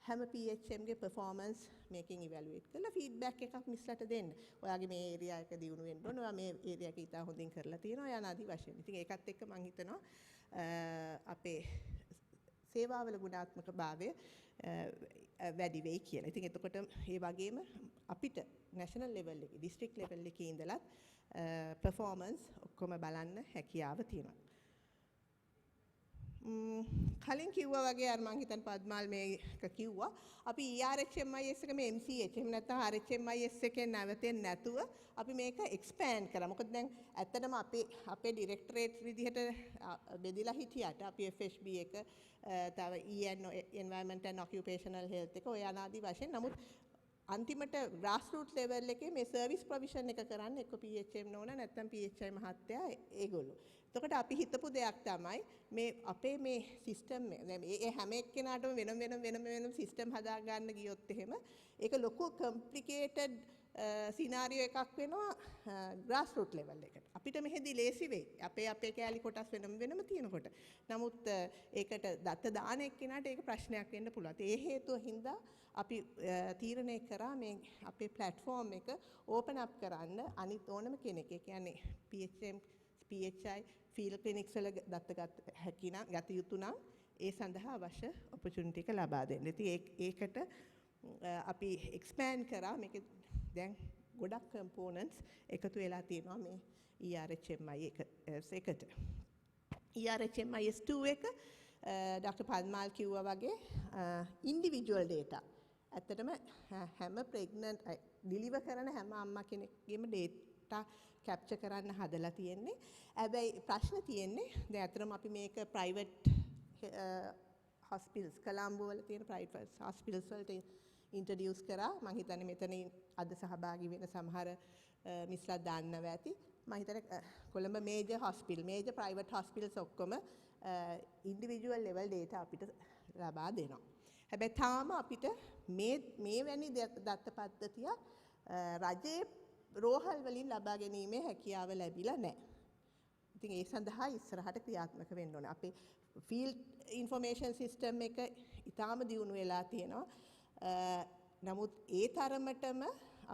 හැම PHM ගේ performance මේකෙන් evaluate කරලා feedback එකක් මිස්ලට දෙන්න. ඔයාගේ මේ area එක දියුණු වෙන්න ඕන. ඔයා මේ area එක ඉතා හොඳින් කරලා තියෙනවා. යන ආදි වශයෙන්. ඉතින් ඒකත් එක්ක මම හිතනවා අපේ සේවාවල ගුණාත්මක භාවය වැඩි වෙයි කියලා. ඉතින් එතකොට ඒ වගේම අපිට නැෂනල් ලෙවල් එකේ දිස්ත්‍රික් ලෙවල් එකේ ඉඳලත් performance ඔක්කොම බලන්න හැකියාව තියෙනවා. කලින් කිව්වා වගේ අර මං හිතන්නේ පද්මාල් මේක කිව්වා අපි ERHMIS එක මේ MCH එහෙම නැත්නම් RHMIS එකෙන් නැවතෙන්නේ නැතුව අපි මේක expand කරා. මොකද දැන් ඇත්තටම අපේ ඩිරෙක්ටරේට් විදිහට බෙදලා හිටියට අපි FHB එක තව EN Environment and Occupational Health එක ඔය අනාදි වශයෙන් නමුත් අන්තිමට grassroots level එකේ මේ service provision එක කරන්න එක්ක PHM නෝන නැත්නම් PHI මහත්තයා ඒගොල්ලෝ. එතකොට අපි හිතපු දෙයක් තමයි මේ අපේ මේ සිස්ටම් එක දැන් මේ හැම එක්කෙනාටම වෙනම සිස්ටම් හදා ගන්න ගියොත් එහෙම ඒක ලොකු complicated සිනාරියෝ එකක් වෙනවා grassroots level එකට. අපිට මෙහෙදි ලේසි වෙයි. අපේ කෑලි කොටස් වෙනම තියෙනකොට. නමුත් ඒකට දත්ත දාන එක්කෙනාට ඒක ප්‍රශ්නයක් වෙන්න පුළුවන්. ඒ හේතුව හින්දා අපි තීරණය කරා මේ අපේ platform එක open up කරන්න අනිත් ඕනම කෙනෙක්. ඒ කියන්නේ PHM PHI field clinics වල දත්ත ගත යුතු නම් ඒ සඳහා අවශ්‍ය opportunity එක ලබා දෙන්න. ඉතින් ඒකට අපි expand කරා මේක දැන් ගොඩක් components එකතු වෙලා තියෙනවා මේ ERHMIS එකට. ERHMIS 2 එක Dr. Padmal කිව්වා වගේ individual data. ඇත්තටම හැම pregnant deliver කරන හැම අම්මා කෙනෙක්ගේම data capture කරන්න හදලා තියෙන්නේ. හැබැයි ප්‍රශ්න තියෙන්නේ දැන් අතරම අපි මේක private hospitals කොළඹ වල තියෙන private hospitals වලට introduce කරා. මම හිතන්නේ මෙතන අද සහභාගී වෙන සමහර මිස්ලා දන්නව ඇති. මම හිතන්නේ කොළඹ major private hospitals ඔක්කොම individual level data අපිට ලබා දෙනවා. හැබැයි තාම අපිට මේ වැනි දත්ත පද්ධතිය රජයේ රෝහල් වලින් ලබා ගැනීමේ හැකියාව ලැබිලා නැහැ. ඉතින් ඒ සඳහා ඉස්සරහට ක්‍රියාත්මක වෙන්න ඕනේ. අපේ field information system එක ඊටාම දියුණු වෙලා තියෙනවා. නමුත් ඒ තරමටම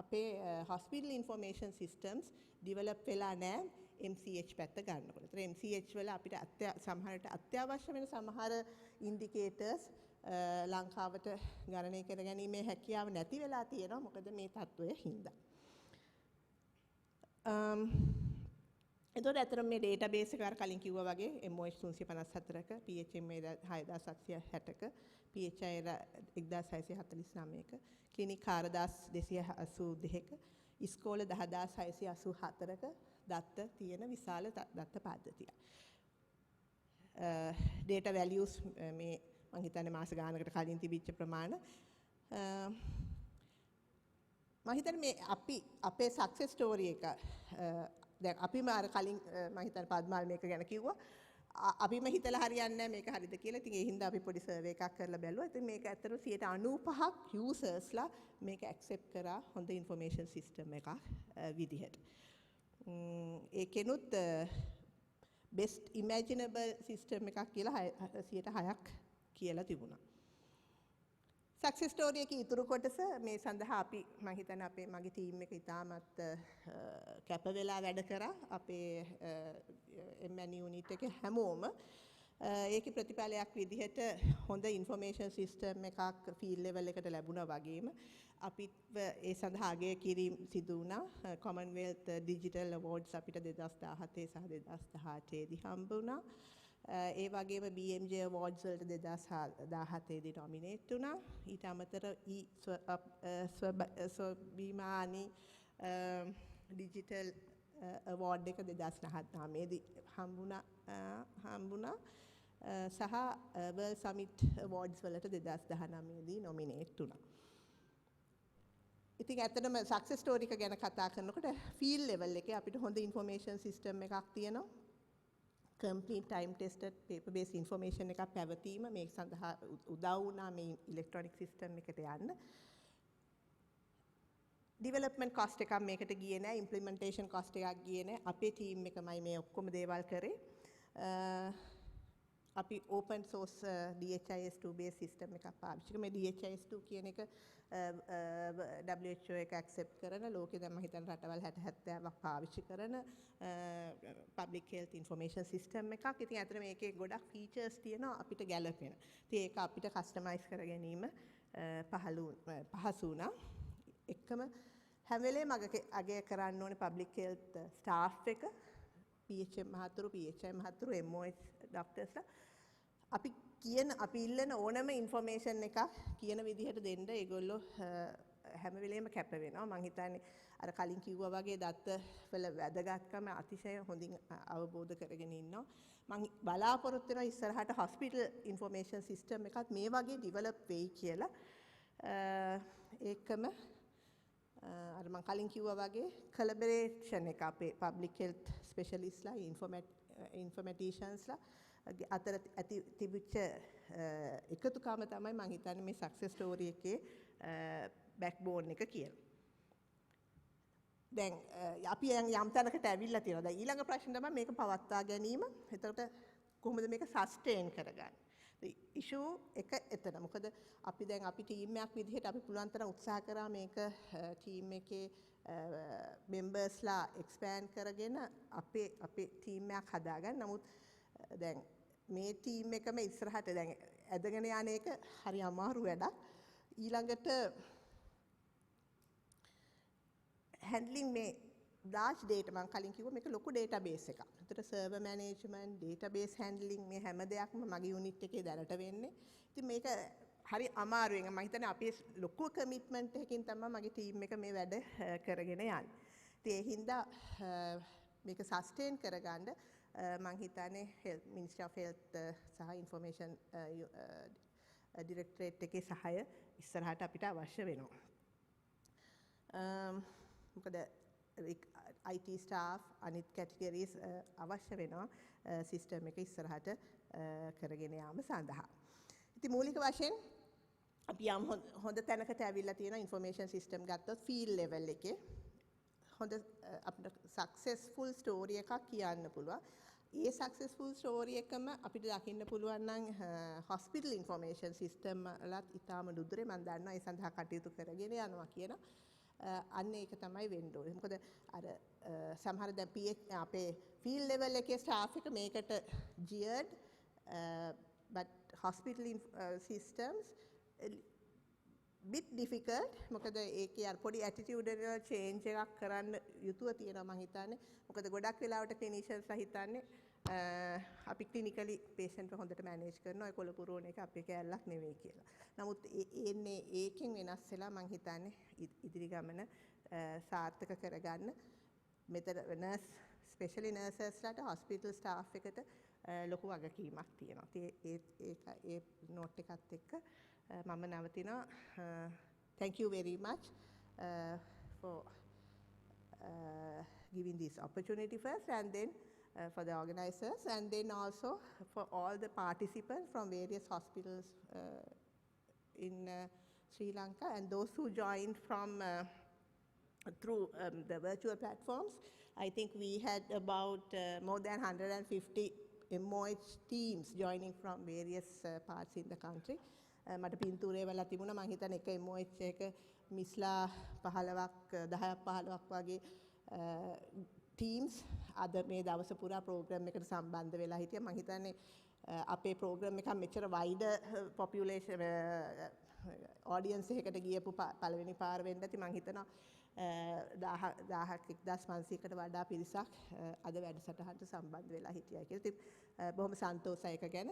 අපේ hospital information systems develop වෙලා නැහැ MCH පැත්ත ගන්නකොට. ඒතර MCH වල අපිට සමහරට අත්‍යවශ්‍ය වෙන සමහර indicators ලංකාවට ගණනය කර ගැනීමේ හැකියාව නැති වෙලා තියෙනවා. මොකද මේ තත්ත්වය හින්දා. එතකොට ඇත්තටම මේ database එක අර කලින් කිව්වා වගේ MOH 354ක PHM 6760ක PHI 1649ක ක්ලිනික් 4282ක ඉස්කෝල 10684ක දත්ත තියෙන විශාල දත්ත පද්ධතියක්. data values මේ මම හිතන්නේ මාස ගානකට කලින් තිබිච්ච ප්‍රමාණ මම හිතන්නේ මේ අපේ success story එක දැන් අපි මාර කලින් මම හිතන්නේ පද්මාල් මේක ගැන කිව්වා අපිම හිතලා හරියන්නේ නැහැ මේක හරිද කියලා. ඉතින් ඒ හින්දා අපි පොඩි සර්වේ එකක් කරලා බැලුවා. ඉතින් මේක ඇත්තටම 95% users ලා මේක accept කරා හොඳ information system එකක් විදිහට. ඒකෙනුත් best imaginable system එකක් කියලා 106ක් කියලා තිබුණා. success story එකේ ඉතුරු කොටස මේ සඳහා අපි මම හිතන්නේ මගේ ටීම් එක ඉතාමත් කැප වෙලා වැඩ කරා අපේ MN unit එකේ හැමෝම ඒකේ ප්‍රතිඵලයක් විදිහට හොඳ information system එකක් field level එකට ලැබුණා වගේම අපිට ඒ සඳහා අගය කිරීම සිදු වුණා Commonwealth Digital Awards අපිට 2017 සහ 2018 දී හම්බ වුණා. ඒ වගේම BMJ Awards වලට 2017 දී nominate වුණා. ඊට අමතරව ස්වබීමානි Digital Award එක 2019 දී හම්බුණා. සහ World Summit Awards වලට 2019 දී nominate වුණා. ඉතින් ඇත්තටම success story එක ගැන කතා කරනකොට field level එකේ අපිට හොඳ information system එකක් තියෙනවා. complete time tested paper based information එකක් පැවතීම මේ සඳහා උදව් වුණා මේ electronic system එකට යන්න. development cost එකක් මේකට ගියේ නැහැ, implementation cost එකක් ගියේ නැහැ. අපේ team එකමයි මේ ඔක්කොම දේවල් කරේ. අපි open source DHIS2 based system එකක් පාවිච්චි කරා. මේ DHIS2 කියන එක WHO එක accept කරන ලෝකේ දැන් මම හිතන්නේ රටවල් 60-70ක් පාවිච්චි කරන public health information system එකක්. ඉතින් අතන මේකේ ගොඩක් features තියෙනවා අපිට ගැලපෙන. ඉතින් ඒක අපිට customize කර ගැනීම පහසු වුණා. එකම හැම වෙලේම අගය කරන්න ඕනේ public health staff එක, PHM මහතුරු, PHI මහතුරු, MOH doctors අපි ඉල්ලන ඕනම ඉන්ෆර්මේෂන් එකක් කියන විදිහට දෙන්න ඒගොල්ලෝ හැම වෙලේම කැප වෙනවා. මම හිතන්නේ අර කලින් කිව්වා වගේ දත්ත වල වැදගත්කම අතිශය හොඳින් අවබෝධ කරගෙන ඉන්නවා. මම බලාපොරොත්තු වෙනවා ඉස්සරහට hospital information system එකත් මේ වගේ develop වෙයි කියලා. ඒකම අර මම කලින් කිව්වා වගේ collaboration එක අපේ public health specialist ලා informaticians ලා අතර ඇති තිබිච්ච එකතුකම තමයි මම හිතන්නේ මේ success story එකේ backbone එක කියලා. දැන් අපි යම් තැනකට ඇවිල්ලා තියෙනවා. දැන් ඊළඟ ප්‍රශ්න තමයි මේක පවත්වා ගැනීම. එතකොට කොහොමද මේක sustain කරගන්නේ? issue එක එතන. මොකද අපි දැන් අපි ටීම් එකක් විදිහට අපි පුළුවන් තරම් උත්සාහ කරා මේක ටීම් එකේ members ලා expand කරගෙන අපේ ටීම් එකක් හදාගන්න. නමුත් දැන් මේ ටීම් එකම ඉස්සරහට දැන් ඇදගෙන යන එක හරි අමාරු වැඩක්. ඊළඟට handling මේ large data මම කලින් කිව්වා මේක ලොකු database එකක්. ඒතර server management, database handling මේ හැම දෙයක්ම මගේ unit එකේ දැනට වෙන්නේ. ඉතින් මේක හරි අමාරුවෙන් මම හිතන්නේ අපි ලොකු commitment එකකින් තමයි මගේ team එක මේ වැඩ කරගෙන යන්නේ. ඉතින් ඒ හින්දා මේක sustain කරගන්න මම හිතන්නේ Ministry of Health සහ Information Directorate එකේ සහාය ඉස්සරහට අපිට අවශ්‍ය වෙනවා. මොකද IT staff අනිත් categories අවශ්‍ය වෙනවා system එක ඉස්සරහට කරගෙන යාම සඳහා. ඉතින් මූලික වශයෙන් අපි යම් හොඳ තැනකට ඇවිල්ලා තියෙන information system ගත්තොත් field level එකේ හොඳ අපිට successful story එකක් කියන්න පුළුවන්. ඒ successful story එකම අපිට දකින්න පුළුවන් නම් hospital information system වලත් ඉතාම දුරේ මම දන්නවා ඒ සඳහා කටයුතු කරගෙන යනවා කියන අන්න ඒක තමයි වෙන්න ඕනේ. මොකද අර සමහර දැන් අපේ field level එකේ staff එක මේකට geared but hospital systems bit difficult. මොකද ඒකේ අර පොඩි attitudinal change එකක් කරන්න යුතුව තියෙනවා මම හිතන්නේ. මොකද ගොඩක් වෙලාවට clinicians ලා හිතන්නේ අපි clinically patient හොඳට manage කරනවා ඒ කොළ පුරවන එක අපේ කැලලක් නෙවෙයි කියලා. නමුත් එන්නේ ඒකෙන් වෙනස් වෙලා මම හිතන්නේ ඉදිරි ගමන සාර්ථක කරගන්න මෙතන nurse especially nurses ලාට hospital staff එකට ලොකු වගකීමක් තියෙනවා. ඒ note එකත් එක්ක මම නවතිනවා. Thank you very much for giving this opportunity first, and then for the organizers, and then also for all the participants from various hospitals in Sri Lanka, and those who joined from through the virtual platforms. I think we had about more than 150 MOH teams joining from various parts in the country. මට පින්තූරේ වල තිබුණා මම හිතන්නේ එක MOH එක මිස්ලා 15ක් 10ක් 15ක් වගේ teams අද මේ දවස පුරා program එකට සම්බන්ධ වෙලා හිටියා. මම හිතන්නේ අපේ program එක මෙච්චර wider population audience එකකට ගියපු පළවෙනි පාර වෙන්න ඇති. මම හිතනවා 1500කට වඩා පිරිසක් අද වැඩසටහනට සම්බන්ධ වෙලා හිටියා කියලා. ඉතින් බොහොම සන්තෝෂයි ඒක ගැන.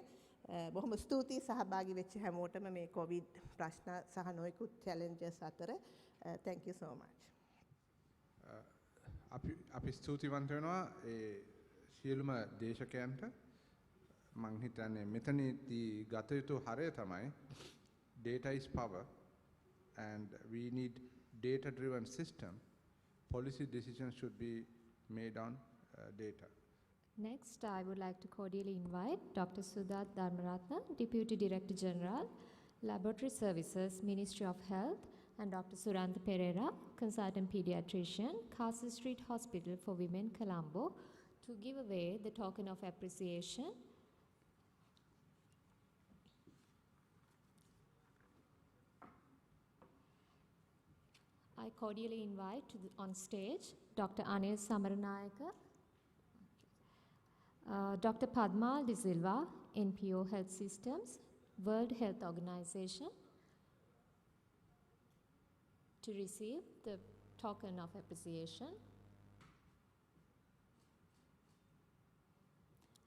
බොහොම ස්තුතියි සහභාගී වෙච්ච හැමෝටම මේ COVID ප්‍රශ්න සහ නොයෙකුත් challenges අතර. Thank you so much. අපි ස්තුතිවන්ත වෙනවා ඒ සියලුම දේශකයන්ට. මං හිතන්නේ මෙතනදී ගත යුතු හරය තමයි data is power and we need data driven system. Policy decisions should be made on data. Next, I would like to cordially invite Dr. Sudath Dharmaratne, Deputy Director General, Laboratory Services, Ministry of Health, and Dr. Surantha Pereira, Consultant Pediatrician, Castle Street Hospital for Women, Colombo, to give away the token of appreciation I cordially invite on stage Dr. Anil Samaranayaka, Dr. Padma De Silva, NPO Health Systems, World Health Organization, to receive the token of appreciation.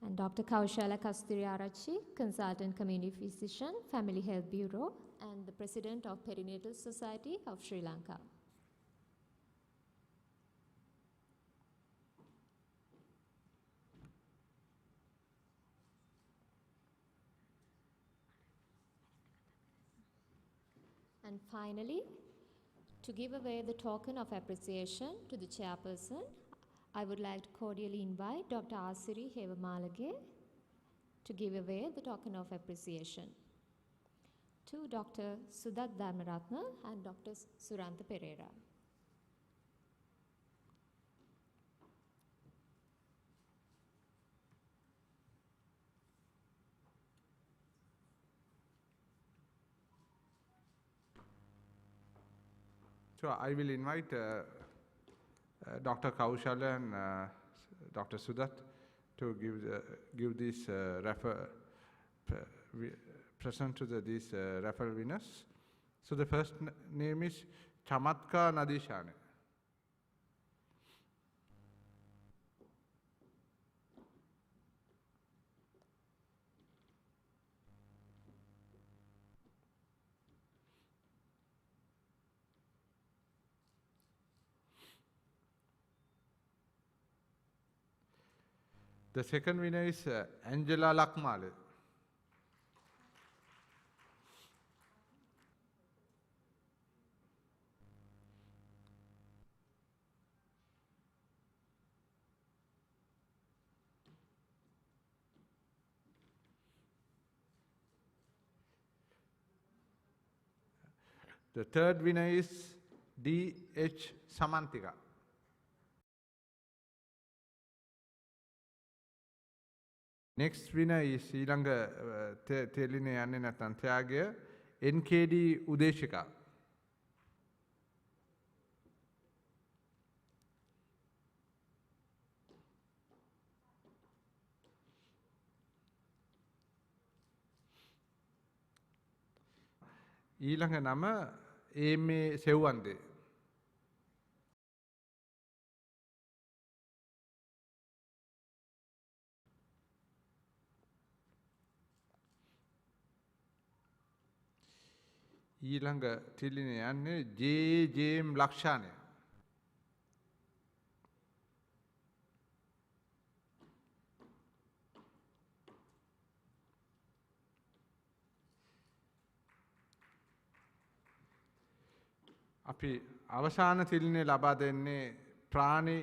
And Dr. Kaushala Kasturiarachi, Consultant Community Physician, Family Health Bureau, and the President of Perinatal Society of Sri Lanka. And finally, to give away the token of appreciation to the chairperson, I would like to cordially invite Dr. Asiri Hevamalage to give away the token of appreciation to Dr. Sudat Dharmaratna and Dr. Surantha Pereira. So I will invite Dr. Kaushala and Dr. Sudat to give this present to these referral winners. So the first name is Chamatka Nadishane. The second winner is Angela Lakmale. The third winner is D.H. Samantika. Next winner is ඊළඟ තෙලිනේ යන්නේ නැත්නම් ත්‍යාගය NKD උදේශිකා. ඊළඟ නම ඒමේ සෙව්වන්දේ. ඊළඟ තිලිනේ යන්නේ ජේ.ජේම් ලක්ෂානය. අපි අවසාන තිලිනේ ලබා දෙන්නේ ප්‍රාණි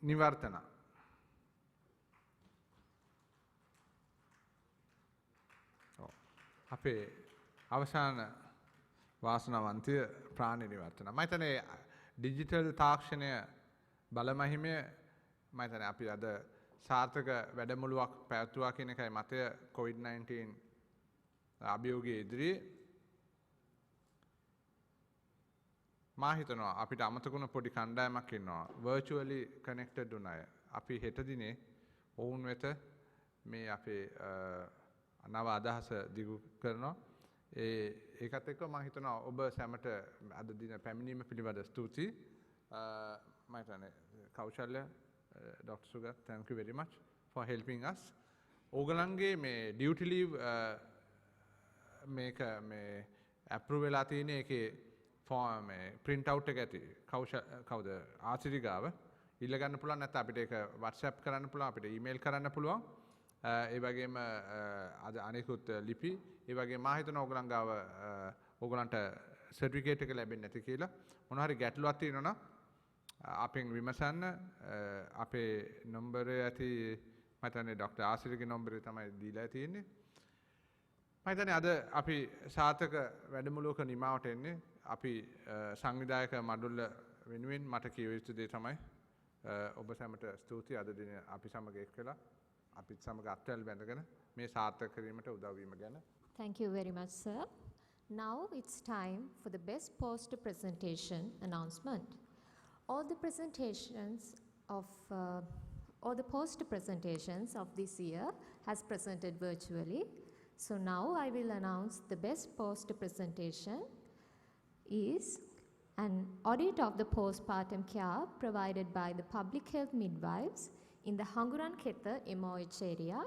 නිවර්තන. අපේ අවසාන වාසනාවන්තය ප්‍රාණි නිවර්තන. මම හිතන්නේ ඩිජිටල් තාක්ෂණය බලමහිමය මම හිතන්නේ අපි අද සාර්ථක වැඩමුළුවක් පැවැත්වුවා කියන එකයි මතය COVID-19 අභියෝගයේ ඉදිරියේ. මා හිතනවා අපිට අමතකුණ පොඩි කණ්ඩායමක් ඉන්නවා virtually connected වුණ අය. අපි හෙට දිනේ ඔවුන් වෙත මේ අපේ නව අදහස දිගු කරනවා. ඒකත් එක්ක මම හිතනවා ඔබ සැමට අද දින පැමිණීම පිළිබඳ ස්තුතියි. මම හිතන්නේ කෞශල්‍ය Dr. Sugat, thank you very much for helping us. ඕගලන්ගේ මේ duty leave මේක මේ approve වෙලා තියෙන එකේ form print out එක ඇති. කවුද ආසිරි ගාව ඉල්ල ගන්න පුළුවන් නැත්නම් අපිට ඒක WhatsApp කරන්න පුළුවන්, අපිට email කරන්න පුළුවන්. ඒ වගේම අද අනිකුත් ලිපි ඒ වගේ මා හිතනවා ඕගලන් ගාව ඕගලන්ට සර්ටිෆිකේට් එක ලැබෙන්නේ නැති කියලා. මොනවා හරි ගැටලුවක් තියෙනවා නම් අපෙන් විමසන්න. අපේ නම්බරය ඇති මම හිතන්නේ ඩොක්ටර් ආසිරිගේ නම්බරය තමයි දීලා තියෙන්නේ. මම හිතන්නේ අද අපි සාර්ථක වැඩමුළුවක නිමාවට එන්නේ. අපි සංවිධායක මඩුල්ල වෙනුවෙන් මට කියව යුතු දේ තමයි ඔබ සැමට ස්තුතියි අද දින අපි සමග එක්කලා අපිත් සමග අත්වැල් බැඳගෙන මේ සාර්ථක කිරීමට උදව් වීම ගැන. Thank you very much, sir. Now it's time for the best poster presentation announcement. All the poster presentations of this year has presented virtually. So now I will announce the best poster presentation is an audit of the postpartum care provided by the public health midwives in the Hanguran Ketha MOH area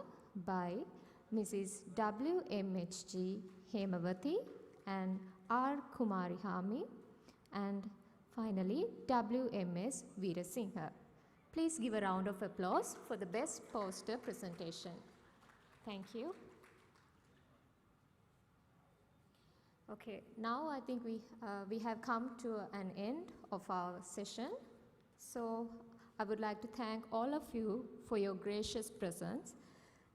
by Mrs. WMHG Hemavati and R. Kumari Hami, and finally WMS Veerasinghe. Please give a round of applause for the best poster presentation. Thank you. Okay, now I think we have come to an end of our session. So I would like to thank all of you for your gracious presence.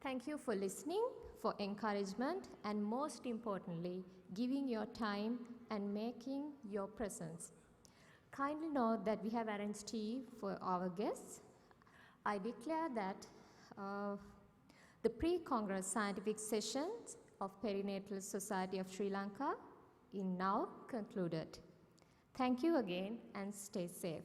Thank you for listening, for encouragement, and most importantly, giving your time and making your presence. Kindly note that we have arranged tea for our guests. I declare that the pre-Congress scientific sessions of Perinatal Society of Sri Lanka is now concluded. Thank you again and stay safe.